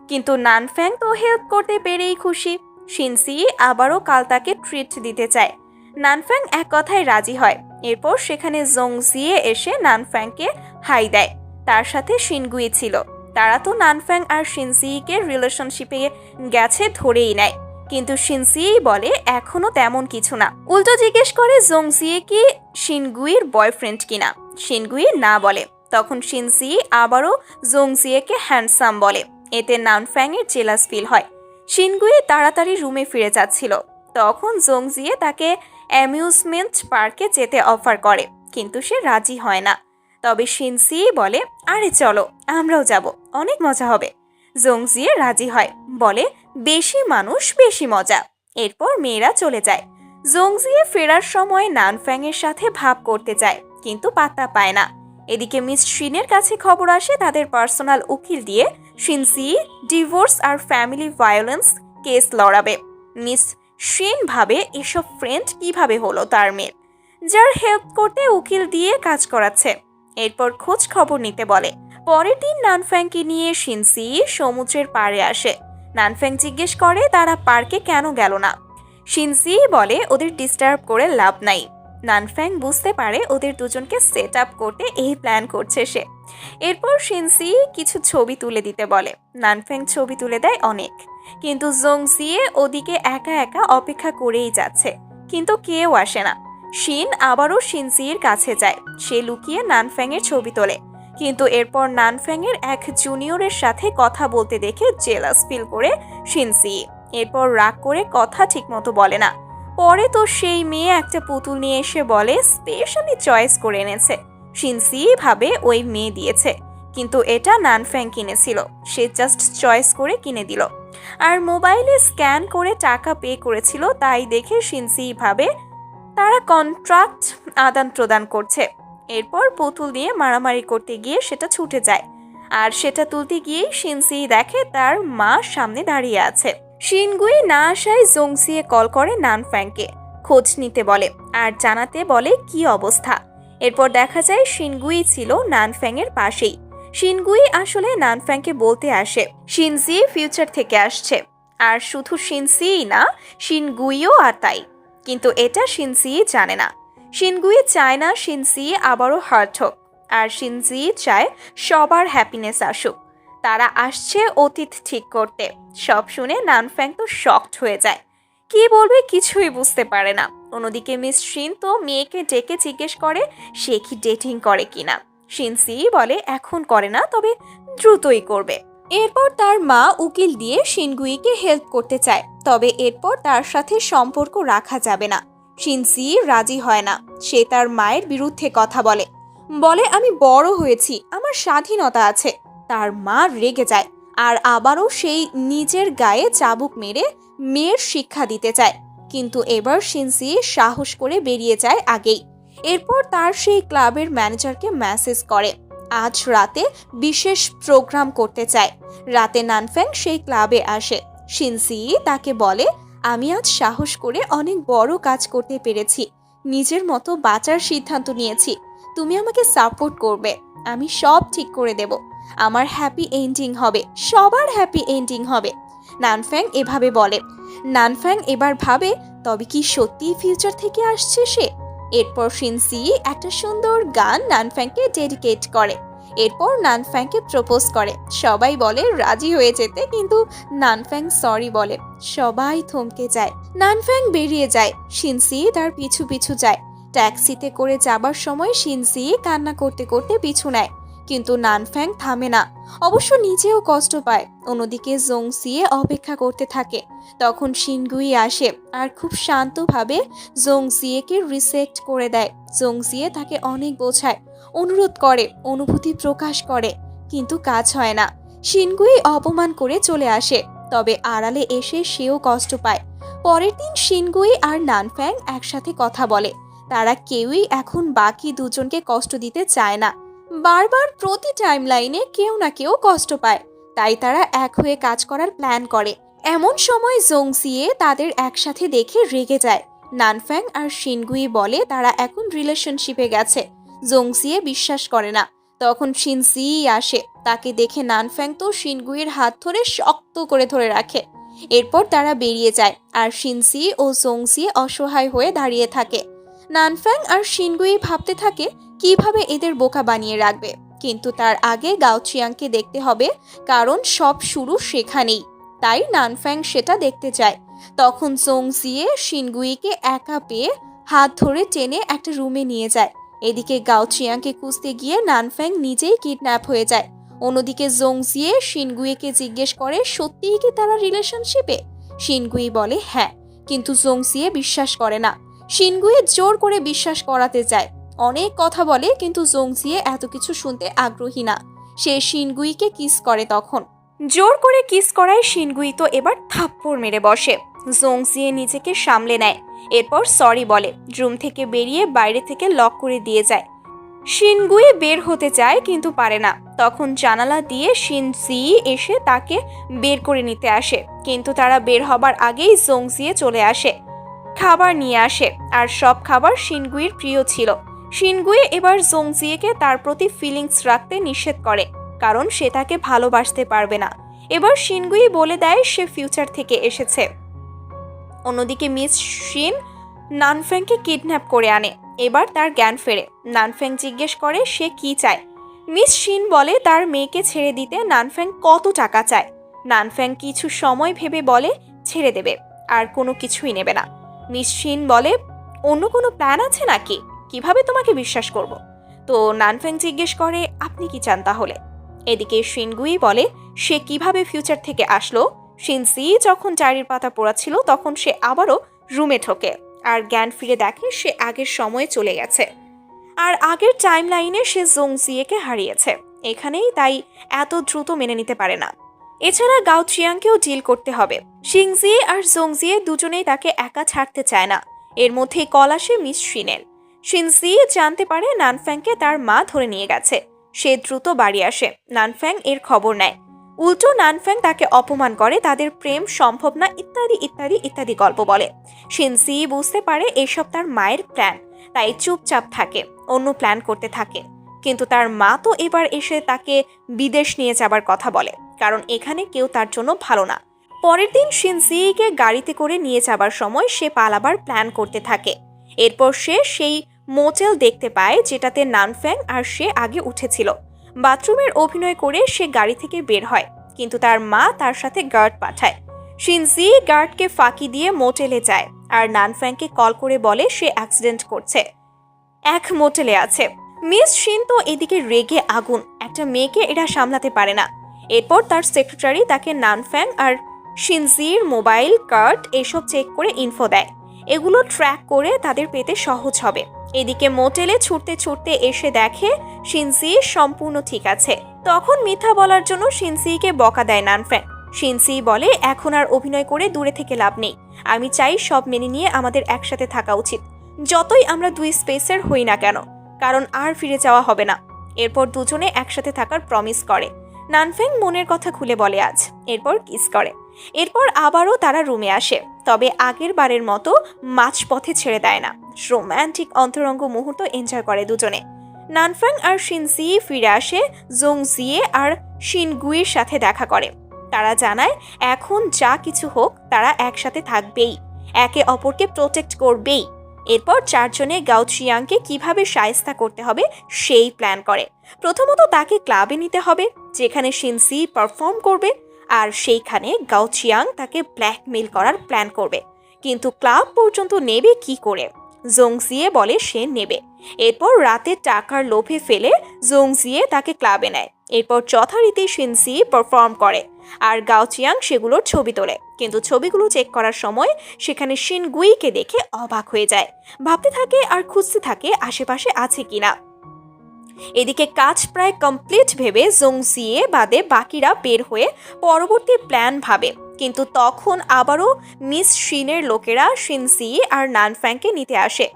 কিন্তু নানফ্যাং তো হেল্প করতে পেরেই খুশি। শিনজি আবারও কাল তাকে ট্রিট দিতে চায়। নানফ্যাং এক কথায় রাজি হয়। এরপর সেখানে জংজিয়ে এসে নানফ্যাংকে হাই দেয়। তার সাথে শিনগুই ছিল। তারা তো নানফ্যাং আর শিনজিকে রিলেশনশিপে গেছে ধরেই নেয়, কিন্তু শিনজি বলে এখনো তেমন কিছু না। উল্টো জিজ্ঞেস করে জংজিয়ে কি শিনগুইর বয়ফ্রেন্ড কিনা। শিনগুই না বলে। তখন শিনজি আবারও জংজিয়েকে হ্যান্ডসাম বলে। এতে নানফ্যাংয়ের জেলাস ফিল হয়। শিনগুই তাড়াতাড়ি রুমে ফিরে যাচ্ছিল, তখন জংজিয়ে তাকে অ্যামিউজমেন্ট পার্কে যেতে অফার করে, কিন্তু সে রাজি হয় না। তবে শিনজি বলে আরে চলো আমরাও যাব, অনেক মজা হবে। জংজিয়ে রাজি হয়, বলে বেশি মানুষ বেশি মজা। এরপর মেয়েরা চলে যায়। জংজিয়ে ফেরার সময় নানফ্যাংয়ের সাথে ভাব করতে যায়, কিন্তু পাত্তা পায় না। এদিকে মিস শিনের কাছে খবর আসে তাদের পার্সোনাল উকিল দিয়ে শিনজি ডিভোর্স আর ফ্যামিলি ভায়োলেন্স কেস লড়াবে। মিস শিন ভাবে এসব ফ্রেন্ড কিভাবে হলো তার মেয়ের, যার হেল্প করতে উকিল দিয়ে কাজ করাচ্ছে। এরপর খোঁজ খবর নিতে বলে। পরের দিন নানফ্যাংকে নিয়ে শিনজি সমুদ্রের পাড়ে আসে। নানফ্যাং জিজ্ঞেস করে তারা পার্কে কেন গেল না। শিনজি বলে ওদের ডিস্টার্ব করে লাভ নাই। নানফ্যাং বুঝতে পারে ওদের দুজনকে সেট আপ করতে এই প্ল্যান করছে সে। এরপর শিনজি কিছু ছবি তুলে দিতে বলে। নানফ্যাং ছবি তুলে দেয় অনেক, কিন্তু জংজিয়ে ওদিকে একা একা অপেক্ষা করেই যাচ্ছে, কিন্তু কেউ আসে না। শিন আবারও শিনজির কাছে যায়। সে লুকিয়ে নানফ্যাংয়ের ছবি তোলে, কিন্তু এরপর নানফ্যাংয়ের এক জুনিয়রের সাথে কথা বলতে দেখে জেলাস ফিল করে শিনজি। এরপর রাগ করে কথা ঠিকমতো বলে না। পরে তো সেই মেয়ে একটা পুতুল নিয়ে এসে বলে স্পেশালি চয়েস করে এনেছে। শিনজি ভাবে ওই মেয়ে দিয়েছে, কিন্তু এটা নানফ্যাং কিনেছিল। সে জাস্ট চয়েস করে কিনে দিল, আর মোবাইলে স্ক্যান করে টাকা পে করেছিল। তাই দেখে শিনজি ভাবে তারা কন্ট্রাক্ট আদান প্রদান করছে। এরপর পুতুল দিয়ে মারামারি করতে গিয়ে সেটা ছুটে যায়, আর সেটা তুলতে গিয়েই শিনজি দেখে তার মা সামনে দাঁড়িয়ে আছে। শিনগুই না আসায় জোংসিয়ে কল করে নানফ্যাংকে, খোঁজ নিতে বলে আর জানাতে বলে কি অবস্থা। এরপর দেখা যায় শিনগুই ছিল নানফ্যাংয়ের পাশেই। শিনগুই আসলে নানফ্যাংকে বলতে আসে শিনজি ফিউচার থেকে আসছে। আর শুধু শিনজিই না, শিনগুইও আর তাই। কিন্তু এটা শিনজি জানে না। শিনগুই চায় না শিনজি আবারও হার্ট হোক, আর শিনজি চায় সবার হ্যাপিনেস আসুক। তারা আসছে অতীত ঠিক করতে। সব শুনে নানফ্যাং তো শকড হয়ে যায়, কি বলবে কিছুই বুঝতে পারে না। অন্যদিকে মিস শিন তো মেয়েকে ডেকে জিজ্ঞেস করে সে কি ডেটিং করে কিনা। শিনজি বলে এখন করে না, তবে দ্রুতই করবে। এরপর তার মা উকিল দিয়ে শিনগুইকে হেল্প করতে চায়, তবে এরপর তার সাথে সম্পর্ক রাখা যাবে না। শিনজি রাজি হয় না। সে তার মায়ের বিরুদ্ধে কথা বলে, আমি বড় হয়েছি, আমার স্বাধীনতা আছে। তার মা রেগে যায়, আর আবারও সেই নিজের গায়ে চাবুক মেরে মেয়ের শিক্ষা দিতে চায়। কিন্তু এবার শিনজি সাহস করে বেরিয়ে যায় আগেই। এরপর তার সেই ক্লাবের ম্যানেজারকে মেসেজ করে আজ রাতে বিশেষ প্রোগ্রাম করতে চায়। রাতে নানফ্যাং সেই ক্লাবে আসে। শিনজি তাকে বলে আমি আজ সাহস করে অনেক বড় কাজ করতে পেরেছি, নিজের মতো বাঁচার সিদ্ধান্ত নিয়েছি। তুমি আমাকে সাপোর্ট করবে, আমি সব ঠিক করে দেব। আমার হ্যাপি এন্ডিং হবে, সবার হ্যাপি এন্ডিং হবে। নানফ্যাং এভাবে বলে। নানফ্যাং এবার ভাবে তবে কি সত্যিই ফিউচার থেকে আসছে সে। এরপর শিনজি একটা সুন্দর গান নানফ্যাংকে ডেডিকেট করে। এরপর নানফ্যাংকে প্রপোজ করে। সবাই বলে রাজি হয়ে যেতে, কিন্তু নানফ্যাং সরি বলে। সবাই থমকে যায়। নানফ্যাং বেরিয়ে যায়, শিনজি তার পিছু পিছু যায়। ট্যাক্সিতে করে যাবার সময় শিনজি কান্না করতে করতে পিছু নেয়, কিন্তু নানফ্যাং থামে না। অবশ্য নিজেও কষ্ট পায়। অন্যদিকে জোংসিয়ে অপেক্ষা করতে থাকে। তখন শিনগুই আসে আর খুব শান্তভাবে জোংসিয়েকে রিসেক্ট করে দেয়। জোংসিয়ে তাকে অনেক বোঝায়, অনুরোধ করে, অনুভূতি প্রকাশ করে, কিন্তু কাজ হয় না। শিনগুই অপমান করে চলে আসে, তবে আড়ালে এসে সেও কষ্ট পায়। পরের দিন শিনগুই আর নানফ্যাং একসাথে কথা বলে। তারা কেউই এখন বাকি দুজনকে কষ্ট দিতে চায় না। বারবার প্রতি টাইমলাইনে কেউ না কেউ কষ্ট পায়, তাই তারা এক হয়ে কাজ করার প্ল্যান করে। এমন সময় জোংসিয়ে তাদের একসাথে দেখে রেগে যায়। নানফ্যাং আর শিনগুই বলে তারা এখন রিলেশনশিপে গেছে। জোংসিয়ে বিশ্বাস করে না। তখন শিনজি আসে। তাকে দেখে নানফ্যাং তো শিনগুইয়ের হাত ধরে শক্ত করে ধরে রাখে। এরপর তারা বেরিয়ে যায়, আর শিনজি ও জোংসিয়ে অসহায় হয়ে দাঁড়িয়ে থাকে। নানফ্যাং আর শিনগুই ভাবতে থাকে কিভাবে এদের বোকা বানিয়ে রাখবে, কিন্তু তার আগে গাওচিয়াংকে দেখতে হবে, কারণ সব শুরু সেখানেই। তাই নানফ্যাং সেটা দেখতে চায়। তখন জোংসিয়ে শিনগুইকে একা পেয়ে হাত ধরে টেনে একটা রুমে নিয়ে যায়। এদিকে গাওচিয়াংকে খুঁজতে গিয়ে নানফ্যাং নিজেই কিডন্যাপ হয়ে যায়। অন্যদিকে জোংসিয়ে শিনগুইকে জিজ্ঞেস করে সত্যিই কি তারা রিলেশনশিপে। শিনগুই বলে হ্যাঁ, কিন্তু জোংসিয়ে বিশ্বাস করে না। শিনগুই জোর করে বিশ্বাস করাতে চায়, অনেক কথা বলে, কিন্তু জোংসিয়ে এত কিছু শুনতে আগ্রহী না। সে শিনগুইকে কিস করে। তখন জোর করে কিস করায় শিনগুই তো এবার থাপ্পড় মেরে বসে। জোংসিয়ে নিজেকে সামলে নেয়। এরপর সরি বলে, রুম থেকে বেরিয়ে বাইরে থেকে লক করে দিয়ে যায়। শিনগুই বের হতে চায়, কিন্তু পারে না। তখন জানালা দিয়ে শিনজি এসে তাকে বের করে নিতে আসে, কিন্তু তারা বের হবার আগেই জোংসিয়ে চলে আসে, খাবার নিয়ে আসে। আর সব খাবার শিনগুইয়ের প্রিয় ছিল। শিনগুই এবার জোংজিয়েকে তার প্রতি ফিলিংস রাখতে নিষেধ করে, কারণ সে তাকে ভালোবাসতে পারবে না। এবার শিনগুই বলে দেয় সে ফিউচার থেকে এসেছে। অন্যদিকে মিস শিন নানফ্যাংকে কিডন্যাপ করে আনে। এবার তার জ্ঞান ফেরে। নানফ্যাং জিজ্ঞেস করে সে কি চায়। মিস শিন বলে তার মেয়েকে ছেড়ে দিতে নানফ্যাং কত টাকা চায়। নানফ্যাং কিছু সময় ভেবে বলে ছেড়ে দেবে, আর কোনো কিছুই নেবে না। মিস শিন বলে, অন্য কোনো প্ল্যান আছে নাকি? কিভাবে তোমাকে বিশ্বাস করব? তো নানফ্যাং জিজ্ঞেস করে, আপনি কি চান তাহলে? এদিকে শিনগুই বলে সে কিভাবে ফিউচার থেকে আসলো। শিনসি যখন ডায়েরির পাতা পড়াচ্ছিল তখন সে আবারও রুমে ঢোকে আর জ্ঞান ফিরে দেখে সে আগের সময়ে চলে গেছে আর আগের টাইম লাইনে সে জোংজিয়েকে হারিয়েছে। এখানেই তাই এত দ্রুত মেনে নিতে পারে না। এছাড়া গাও চিয়াংকেও ডিল করতে হবে। শিংজিয়ে আর জোংজিয়ে দুজনেই তাকে একা ছাড়তে চায় না। এর মধ্যেই কল আসে মিস শিনের। শিনজি জানতে পারে নানফ্যাংকে তার মা ধরে নিয়ে গেছে। সে দ্রুত বাড়ি আসে। নানফ্যাং এর খবর নেয়। উল্টো নানফ্যাং তাকে অপমান করে, তাদের প্রেম সম্ভব না, ইত্যাদি ইত্যাদি ইত্যাদি গল্প বলে। শিনজি বুঝতে পারে এসব তার মায়ের প্ল্যান, তাই চুপচাপ থাকে, অন্য প্ল্যান করতে থাকে। কিন্তু তার মা তো এবার এসে তাকে বিদেশ নিয়ে যাবার কথা বলে, কারণ এখানে কেউ তার জন্য ভালো না। পরের দিন শিনজিকে গাড়িতে করে নিয়ে যাবার সময় সে পালাবার প্ল্যান করতে থাকে। এরপর সে সেই মোটেল দেখতে পায় যেটাতে নানফ্যাং আর সে আগে উঠেছিল। বাথরুমের অভিনয় করে সে গাড়ি থেকে বের হয়, কিন্তু তার মা তার সাথে গার্ড পাঠায়। শিনজি গার্ডকে ফাঁকি দিয়ে মোটেলে যায় আর নানফ্যাংকে কল করে বলে সে অ্যাক্সিডেন্ট করছে, এক মোটেলে আছে। মিস শিন তো এদিকে রেগে আগুন, একটা মেয়েকে এরা সামলাতে পারে না। এরপর তার সেক্রেটারি তাকে নানফ্যাং আর শিনজির মোবাইল কার্ড এসব চেক করে ইনফো দেয়, এগুলো ট্র্যাক করে তাদের পেতে সহজ হবে। এদিকে মোটেলে ছুটতে ছুটতে এসে দেখে শিনজি সম্পূর্ণ ঠিক আছে। তখন মিথ্যা বলার জন্য শিনজিকে বকা দেয় নানফ্যাং। শিনজি বলে এখন আর অভিনয় করে দূরে থেকে লাভ নেই, আমি চাই সব মেনে নিয়ে আমাদের একসাথে থাকা উচিত, যতই আমরা দুই স্পেসের হই না কেন, কারণ আর ফিরে যাওয়া হবে না। এরপর দুজনে একসাথে থাকার প্রমিস করে। নানফ্যাং মনের কথা খুলে বলে আজ, এরপর কিস করে। এরপর আবারও তারা রুমে আসে, তবে আগের বারের মতো মাঝপথে ছেড়ে দেয় না। রোম্যান্টিক অন্তরঙ্গ মুহূর্ত এনজয় করে দুজনে। নানফ্যাং আর শিনজি ফিরে আসে জোংজিয়ে আর শিনগুইর সাথে দেখা করে। তারা জানায় এখন যা কিছু হোক তারা একসাথে থাকবেই, একে অপরকে প্রোটেক্ট করবেই। এরপর চারজনে গাও চিয়াংকে কিভাবে শায়েস্তা করতে হবে সেই প্ল্যান করে। প্রথমত তাকে ক্লাবে নিতে হবে যেখানে শিনজি পারফর্ম করবে, আর সেইখানে গাও চিয়াং তাকে ব্ল্যাকমেইল করার প্ল্যান করবে। কিন্তু ক্লাব পর্যন্ত নেবে কি করে? জোংজিয়ে বলে সে নেবে। এরপর রাতে টাকার লোভে ফেলে জোংজিয়ে তাকে ক্লাবে নেয়। এরপর যথারীতি শিনজি পারফর্ম করে আর গাও চিয়াং সেগুলোর ছবি তোলে। কিন্তু ছবিগুলো চেক করার সময় সেখানে শিনগুইকে দেখে অবাক হয়ে যায়, ভাবতে থাকে আর খুঁজতে থাকে আশেপাশে আছে কিনা। এদিকে কাজ প্রায় কমপ্লিট ভেবে জোংজিয়ে বাদে বাকিরা বের হয়ে পরবর্তী প্ল্যান ভাবে। কিন্তু তখন আবারও মিস শিনের লোকেরা শিনজি আর নানফ্যাংকে নিতে আসে।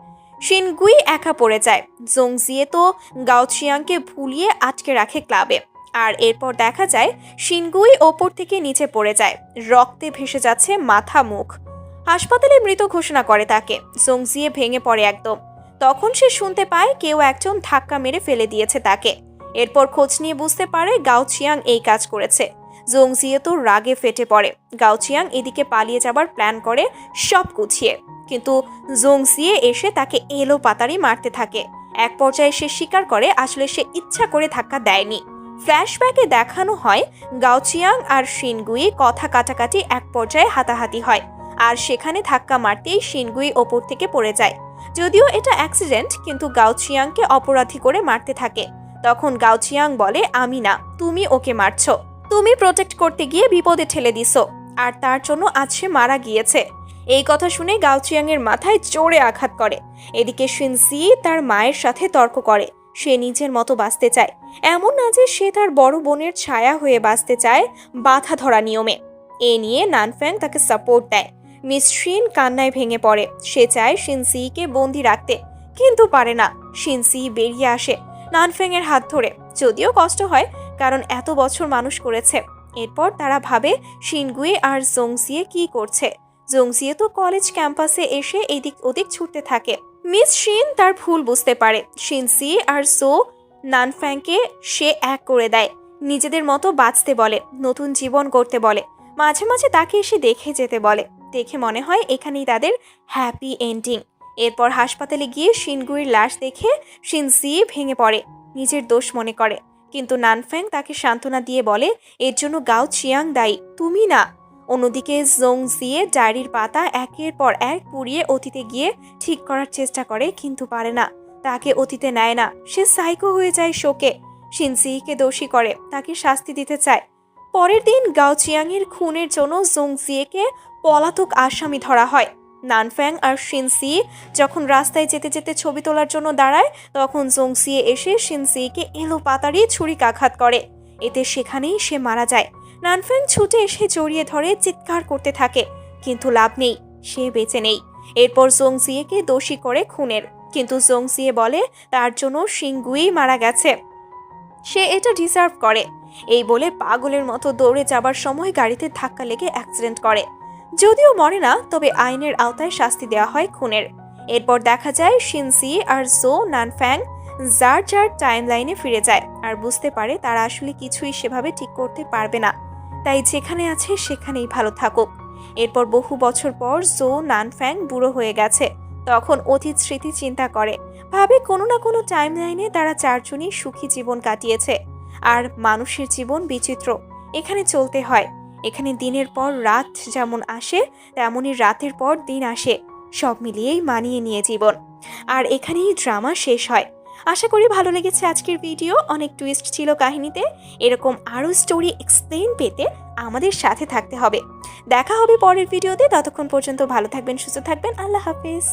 শিনগুই একা পড়ে যায়। জোংজিয়ে তো গাওচিয়াংকে ভুলিয়ে আটকে রাখে ক্লাবে। আর এরপর দেখা যায় শিনগুই ওপর থেকে নিচে পড়ে যায়, রক্তে ভেসে যাচ্ছে মাথা মুখ। হাসপাতালে মৃত ঘোষণা করে তাকে। জোংজিয়ে ভেঙে পড়ে একদম। তখন সে শুনতে পায় কেউ একজন ধাক্কা মেরে ফেলে দিয়েছে তাকে। এরপর খোঁজ নিয়ে বুঝতে পারে গাওচিয়াং এই কাজ করেছে। জোংজিয়ে তো রাগে ফেটে পড়ে। গাওচিয়াং এদিকে পালিয়ে যাবার প্ল্যান করে সব গুছিয়ে, কিন্তু জোংজিয়ে এসে তাকে এলো পাতারি মারতে থাকে। এক পর্যায়ে সে স্বীকার করে আসলে সে ইচ্ছা করে ধাক্কা দেয়নি। ফ্ল্যাশব্যাকে দেখানো হয় গাওচিয়াং আর শিনগুই কথা কাটাকাটি, এক পর্যায়ে হাতাহাতি হয় আর সেখানে ধাক্কা মারতেই শিনগুই ওপর থেকে পড়ে যায়। যদিও এটা অ্যাক্সিডেন্ট, কিন্তু গাওচিয়াংকে অপরাধী করে মারতে থাকে। তখন গাওচিয়াং বলে আমি না, তুমি ওকে মারছো, তুমি প্রোটেক্ট করতে গিয়ে বিপদে ঠেলে দিছো, আর তার জন্য আজ সে মারা গিয়েছে। এই কথা শুনে গাওচিয়াং এর মাথায় জোরে আঘাত করে। এদিকে শিনজি তার মায়ের সাথে তর্ক করে, সে নিজের মতো বাঁচতে চায়, এমন না যে সে তার বড় বোনের ছায়া হয়ে বাঁচতে চায় বাধা ধরা নিয়মে। এ নিয়ে নানফ্যাং তাকে সাপোর্ট দেয়। মিস শিন কান্নায় ভেঙে পড়ে। সে চায় শিনজিকে বন্দি রাখতে, কিন্তু পারে না। শিনজি বেরিয়ে আসে নানফ্যাং এর হাত ধরে, যদিও কষ্ট হয় কারণ এত বছর মানুষ করেছে। এরপর তারা ভাবে শিনগুই আর জোংজিয়ে কি করছে। জোংজিয়ে তো কলেজ ক্যাম্পাসে এসে এদিক ওদিক ছুটতে থাকে। মিস শিন তার ভুল বুঝতে পারে। শিনজি আর জো নানফ্যাংকে সে এক করে দেয়, নিজেদের মতো বাঁচতে বলে, নতুন জীবন গড়তে বলে, মাঝে মাঝে তাকে এসে দেখে যেতে বলে। দেখে মনে হয় এখানেই তাদের হ্যাপি এন্ডিং। এরপর হাসপাতালে গিয়ে শিনগুইর লাশ দেখে শিনজি ভেঙে পড়ে, নিজের দোষ মনে করে। কিন্তু নানফ্যাং তাকে সান্ত্বনা দিয়ে বলে এর জন্য গাও চিয়াং দায়ী, তুমি না। অন্যদিকে জং জিয়ে ডায়েরির পাতা একের পর এক পুড়িয়ে অতীতে গিয়ে ঠিক করার চেষ্টা করে, কিন্তু পারে না। তাকে অতীতে নেয় না। সে সাইকো হয়ে যায় শোকে। শিনজিকে দোষী করে, তাকে শাস্তি দিতে চায়। পরের দিন গাওচিয়াংয়ের খুনের জন্য জং জিয়েকে পলাতক আসামি ধরা হয়। নানফ্যাং আর শিনসি যখন রাস্তায় যেতে যেতে ছবি তোলার জন্য দাঁড়ায়, তখন জং জিয়ে এসে শিনসিকে এলো পাতাড়ি ছুরিকাঘাত করে। এতে সেখানেই সে মারা যায়। নানফ্যাং ছুটে এসে জড়িয়ে ধরে চিৎকার করতে থাকে, কিন্তু লাভ নেই, সে বেঁচে নেই। এরপর জং জিয়েকে দোষী করে খুনের, কিন্তু জং জিয়ে বলে তার জন্য শিংগুই মারা গেছে, সে এটা ডিজার্ভ করে। এই বলে পাগলের মতো দৌড়ে যাবার সময় গাড়িতে ধাক্কা লেগে অ্যাক্সিডেন্ট করে। যদিও মরে না, তবে আইনের আওতায় শাস্তি দেওয়া হয় খুনের। এরপর দেখা যায় শিনসি আর জো নানফ্যাং যার যার টাইম লাইনে ফিরে যায় আর বুঝতে পারে তারা আসলে কিছুই সেভাবে ঠিক করতে পারবে না, তাই যেখানে আছে সেখানেই ভালো থাকুক। এরপর বহু বছর পর জো নানফ্যাং বুড়ো হয়ে গেছে। তখন অতীত স্মৃতি চিন্তা করে, ভাবে কোনো না কোনো টাইম লাইনে তারা চারজনই সুখী জীবন কাটিয়েছে। আর মানুষের জীবন বিচিত্র, এখানে চলতে হয়। এখানে দিনের পর রাত যেমন আসে, তেমনই রাতের পর দিন আসে। সব মিলিয়েই মানিয়ে নিয়ে জীবন। আর এখানেই ড্রামা শেষ হয়। আশা করি ভালো লেগেছে আজকের ভিডিও। অনেক টুইস্ট ছিল কাহিনীতে। এরকম আরও স্টোরি এক্সপ্লেন পেতে আমাদের সাথে থাকতে হবে। দেখা হবে পরের ভিডিওতে। ততক্ষণ পর্যন্ত ভালো থাকবেন, সুস্থ থাকবেন। আল্লাহ হাফেজ।